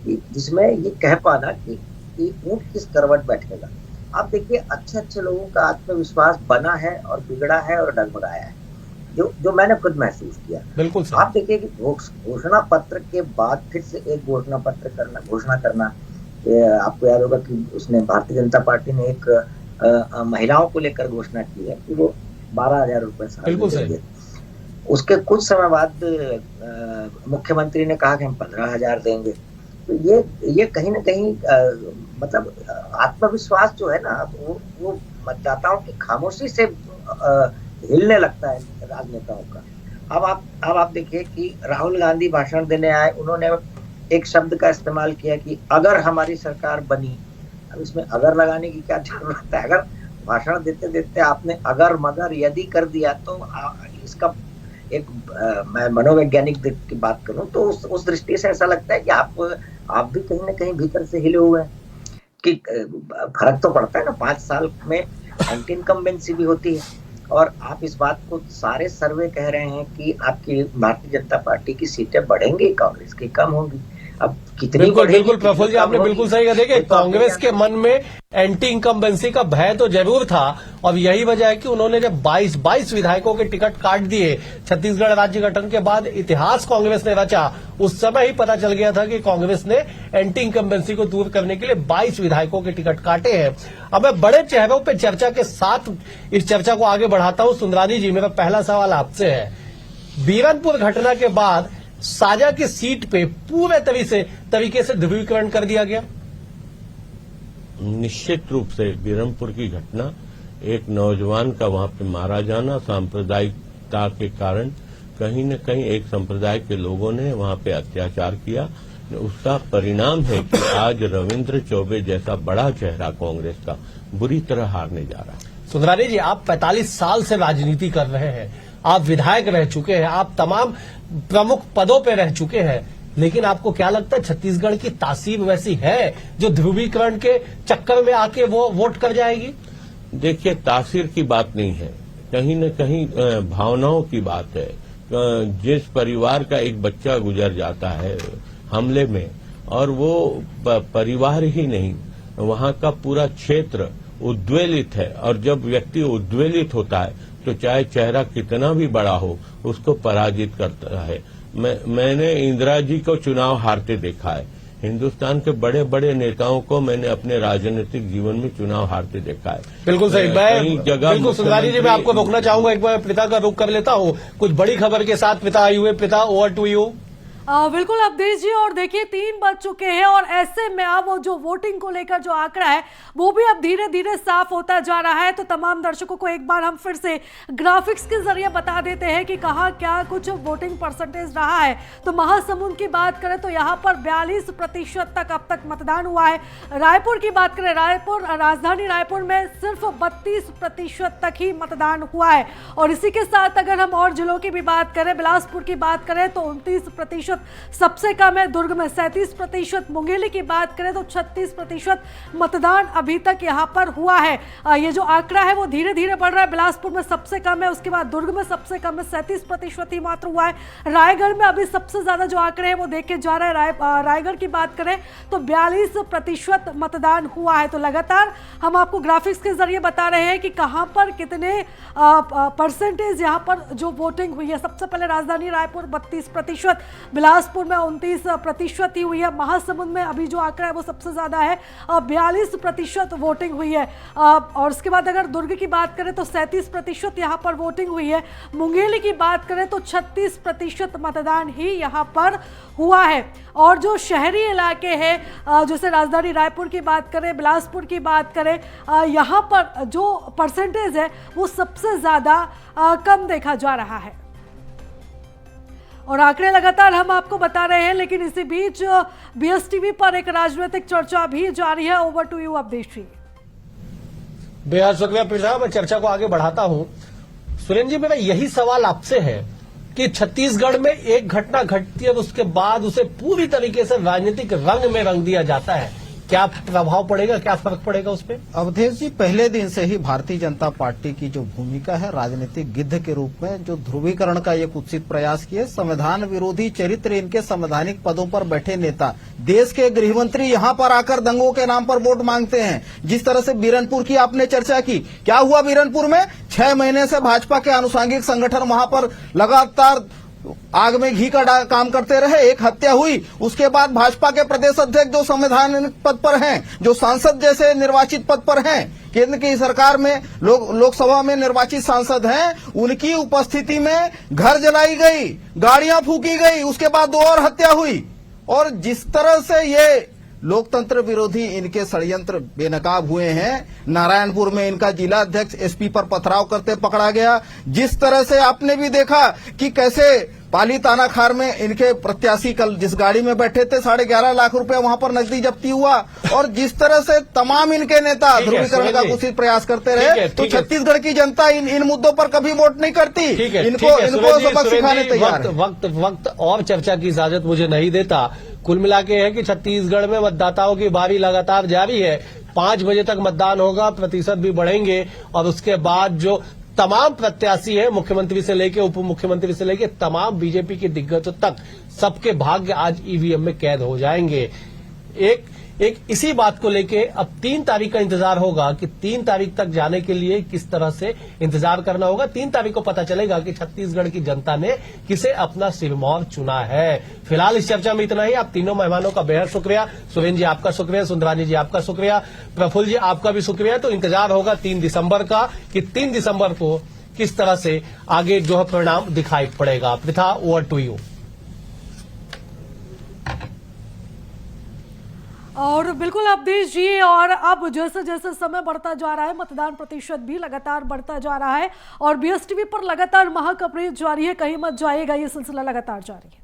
जिसमें ये कह पाना कि ऊंट किस करवट बैठेगा। आप देखिए, अच्छे लोगों का आत्मविश्वास बना है और बिगड़ा है और डगमगाया है, जो मैंने खुद महसूस किया। बिल्कुल आप देखिए कि घोषणा पत्र के बाद फिर से एक घोषणा करना आपको याद होगा कि उसने भारतीय जनता पार्टी ने एक महिलाओं को लेकर घोषणा की है कि वो 12,000 रुपए साल देंगे। उसके कुछ समय बाद मुख्यमंत्री ने कहा कि हम 15,000 देंगे। तो ये कहीं ना कहीं मतलब आत्मविश्वास जो है ना वो मतदाताओं की खामोशी से हिलने लगता है राजनेताओं का। अब आप देखिए कि राहुल गांधी भाषण देने आए, उन्होंने एक शब्द का इस्तेमाल किया कि अगर हमारी सरकार बनी। अब इसमें अगर लगाने की क्या जरूरत है? अगर भाषण देते देते आपने अगर मगर यदि कर दिया तो इसका एक मैं मनोवैज्ञानिक की बात करूं तो उस दृष्टि से ऐसा लगता है कि आप भी कहीं ना कहीं भीतर से हिले हुए हैं। कि फर्क तो पड़ता है ना, 5 साल में एंटी इनकम्बेंसी भी होती है। और आप इस बात को, सारे सर्वे कह रहे हैं कि आपकी भारतीय जनता पार्टी की सीटें बढ़ेंगी, कांग्रेस की कम होंगी। अब कितनी बिल्कुल प्रफुल्ल जी, आपने बिल्कुल सही कहा। देखिए, कांग्रेस के मन में एंटी इनकम्बेंसी का भय तो जरूर था, और यही वजह है कि उन्होंने जब 22 विधायकों के टिकट काट दिए छत्तीसगढ़ राज्य गठन के बाद, इतिहास कांग्रेस ने रचा। उस समय ही पता चल गया था कि कांग्रेस ने एंटी इनकम्बेंसी को दूर करने के लिए 22 विधायकों के टिकट काटे हैं। अब मैं बड़े चेहरों पर चर्चा के साथ इस चर्चा को आगे बढ़ाता हूं। सुंदरानी जी, मेरा पहला सवाल आपसे है, बीरनपुर घटना के बाद साजा की सीट पे पूरे तरीके से ध्रुवीकरण कर दिया गया। निश्चित रूप से बीरमपुर की घटना, एक नौजवान का वहां पे मारा जाना, सांप्रदायिकता के कारण कहीं न कहीं एक संप्रदाय के लोगों ने वहां पे अत्याचार किया, उसका परिणाम है कि आज रविंद्र चौबे जैसा बड़ा चेहरा कांग्रेस का बुरी तरह हारने जा रहा है। सुंदरानी जी, आप 45 साल से राजनीति कर रहे हैं, आप विधायक रह चुके हैं, आप तमाम प्रमुख पदों पे रह चुके हैं, लेकिन आपको क्या लगता है छत्तीसगढ़ की तासीर वैसी है जो ध्रुवीकरण के चक्कर में आके वो वोट कर जाएगी? देखिए, तासीर की बात नहीं है, कहीं न कहीं भावनाओं की बात है। जिस परिवार का एक बच्चा गुजर जाता है हमले में, और वो परिवार ही नहीं, वहां का पूरा क्षेत्र उद्वेलित है, और जब व्यक्ति उद्वेलित होता है तो चाहे चेहरा कितना भी बड़ा हो, उसको पराजित करता है। मैंने इंदिरा जी को चुनाव हारते देखा है, हिंदुस्तान के बड़े बड़े नेताओं को मैंने अपने राजनीतिक जीवन में चुनाव हारते देखा है। बिल्कुल सही। बिल्कुल सुंदरानी जी, मैं आपको रोकना चाहूंगा, एक बार पिता का रुख कर लेता हूँ। कुछ बड़ी खबर के साथ पिता आए हुए, पिता ओवर टू यू। बिल्कुल अवधेश जी, और देखिए 3 बज चुके हैं, और ऐसे में अब वो जो वोटिंग को लेकर जो आंकड़ा है वो भी अब धीरे धीरे साफ होता जा रहा है। तो तमाम दर्शकों को एक बार हम फिर से ग्राफिक्स के जरिए बता देते हैं कि कहाँ क्या कुछ वोटिंग परसेंटेज रहा है। तो महासमुंद की बात करें तो यहाँ पर 42% तक अब तक मतदान हुआ है। रायपुर की बात करें, राजधानी रायपुर में सिर्फ 32% तक ही मतदान हुआ है। और इसी के साथ अगर हम और जिलों की भी बात करें, बिलासपुर की बात करें तो 29% सबसे कम है, दुर्ग में 37%, मुंगेली की बात करें तो 36% मतदान अभी तक यहां पर हुआ है। ये जो आंकड़ा है वो धीरे धीरे बढ़ रहा है। बिलासपुर में सबसे कम है, उसके बाद दुर्ग में सबसे कम है, 37% ही मात्र हुआ है। रायगढ़ में अभी सबसे ज्यादा जो आंकड़े हैं वो देखे जा रहे हैं। रायगढ़ की बात करें तो 42% मतदान हुआ है। तो लगातार हम आपको ग्राफिक्स के जरिए बता रहे हैं कि कहां पर कितने परसेंटेज यहां पर जो वोटिंग हुई है। सबसे पहले राजधानी रायपुर 32%, बिलासपुर में 29% ही हुई है। महासमुंद में अभी जो आंकड़ा है वो सबसे ज्यादा है, 42% वोटिंग हुई है। और उसके बाद अगर दुर्ग की बात करें तो 37% यहाँ पर वोटिंग हुई है। मुंगेली की बात करें तो 36% मतदान ही यहाँ पर हुआ है। और जो शहरी इलाके हैं, जैसे राजधानी रायपुर की बात करें, बिलासपुर की बात करें, यहाँ पर जो परसेंटेज है वो सबसे ज्यादा कम देखा जा रहा है। और आंकड़े लगातार हम आपको बता रहे हैं, लेकिन इसी बीच बीएसटीवी पर एक राजनीतिक चर्चा भी जारी है। ओवर टू यू अवधेश जी। बेहद शुक्रिया पृथ्वी, मैं चर्चा को आगे बढ़ाता हूं। सुरेंद्र जी, मेरा यही सवाल आपसे है कि छत्तीसगढ़ में एक घटना घटती है, उसके बाद उसे पूरी तरीके से राजनीतिक रंग में रंग दिया जाता है, क्या प्रभाव पड़ेगा, क्या फर्क पड़ेगा उस पर? अवधेश जी, पहले दिन से ही भारतीय जनता पार्टी की जो भूमिका है राजनीतिक गिद्ध के रूप में, जो ध्रुवीकरण का ये कुत्सित प्रयास किए, संविधान विरोधी चरित्र इनके संवैधानिक पदों पर बैठे नेता, देश के गृहमंत्री यहाँ पर आकर दंगों के नाम पर वोट मांगते हैं। जिस तरह से बीरनपुर की आपने चर्चा की, क्या हुआ बीरनपुर में? 6 महीने से भाजपा के आनुषंगिक संगठन वहां पर लगातार आग में घी का काम करते रहे, एक हत्या हुई। उसके बाद भाजपा के प्रदेश अध्यक्ष जो संवैधानिक पद पर हैं, जो सांसद जैसे निर्वाचित पद पर हैं, केंद्र की सरकार में लोकसभा में निर्वाचित सांसद हैं, उनकी उपस्थिति में घर जलाई गई, गाड़ियां फूकी गई, उसके बाद 2 और हत्या हुई। और जिस तरह से ये लोकतंत्र विरोधी इनके षड्यंत्र बेनकाब हुए हैं, नारायणपुर में इनका जिला अध्यक्ष एसपी पर पथराव करते पकड़ा गया। जिस तरह से आपने भी देखा कि कैसे पाली तानाखार में इनके प्रत्याशी कल जिस गाड़ी में बैठे थे 11.5 लाख रुपए वहां पर नकदी जब्ती हुआ। और जिस तरह से तमाम इनके नेता ध्रुवीकरण का कुछ प्रयास करते रहे, तो छत्तीसगढ़ की जनता इन मुद्दों पर कभी वोट नहीं करती। इनको सबक सिखाने तैयार है। वक्त और चर्चा की इजाजत मुझे नहीं देता। कुल मिला के है कि छत्तीसगढ़ में मतदाताओं की बारी लगातार जारी है। 5 बजे तक मतदान होगा, प्रतिशत भी बढ़ेंगे और उसके बाद जो तमाम प्रत्याशी है, मुख्यमंत्री से लेके उप मुख्यमंत्री से लेके तमाम बीजेपी के दिग्गजों तक, सबके भाग्य आज ईवीएम में कैद हो जाएंगे। एक इसी बात को लेके अब 3 तारीख का इंतजार होगा कि 3 तारीख तक जाने के लिए किस तरह से इंतजार करना होगा। 3 तारीख को पता चलेगा कि छत्तीसगढ़ की जनता ने किसे अपना सिरमौर चुना है। फिलहाल इस चर्चा में इतना ही। आप तीनों मेहमानों का बेहद शुक्रिया। सुरेंद्र जी आपका शुक्रिया, सुंदरानी जी आपका शुक्रिया, प्रफुल्ल जी आपका भी शुक्रिया। तो इंतजार होगा 3 दिसंबर का कि 3 दिसंबर को किस तरह से आगे जो है परिणाम दिखाई पड़ेगा। Pritha, over to you. और बिल्कुल अवधेश जी, और अब जैसे जैसे समय बढ़ता जा रहा है, मतदान प्रतिशत भी लगातार बढ़ता जा रहा है और BSTV पर लगातार महा कवरेज जारी है। कहीं मत जाइएगा, ये सिलसिला लगातार जारी है।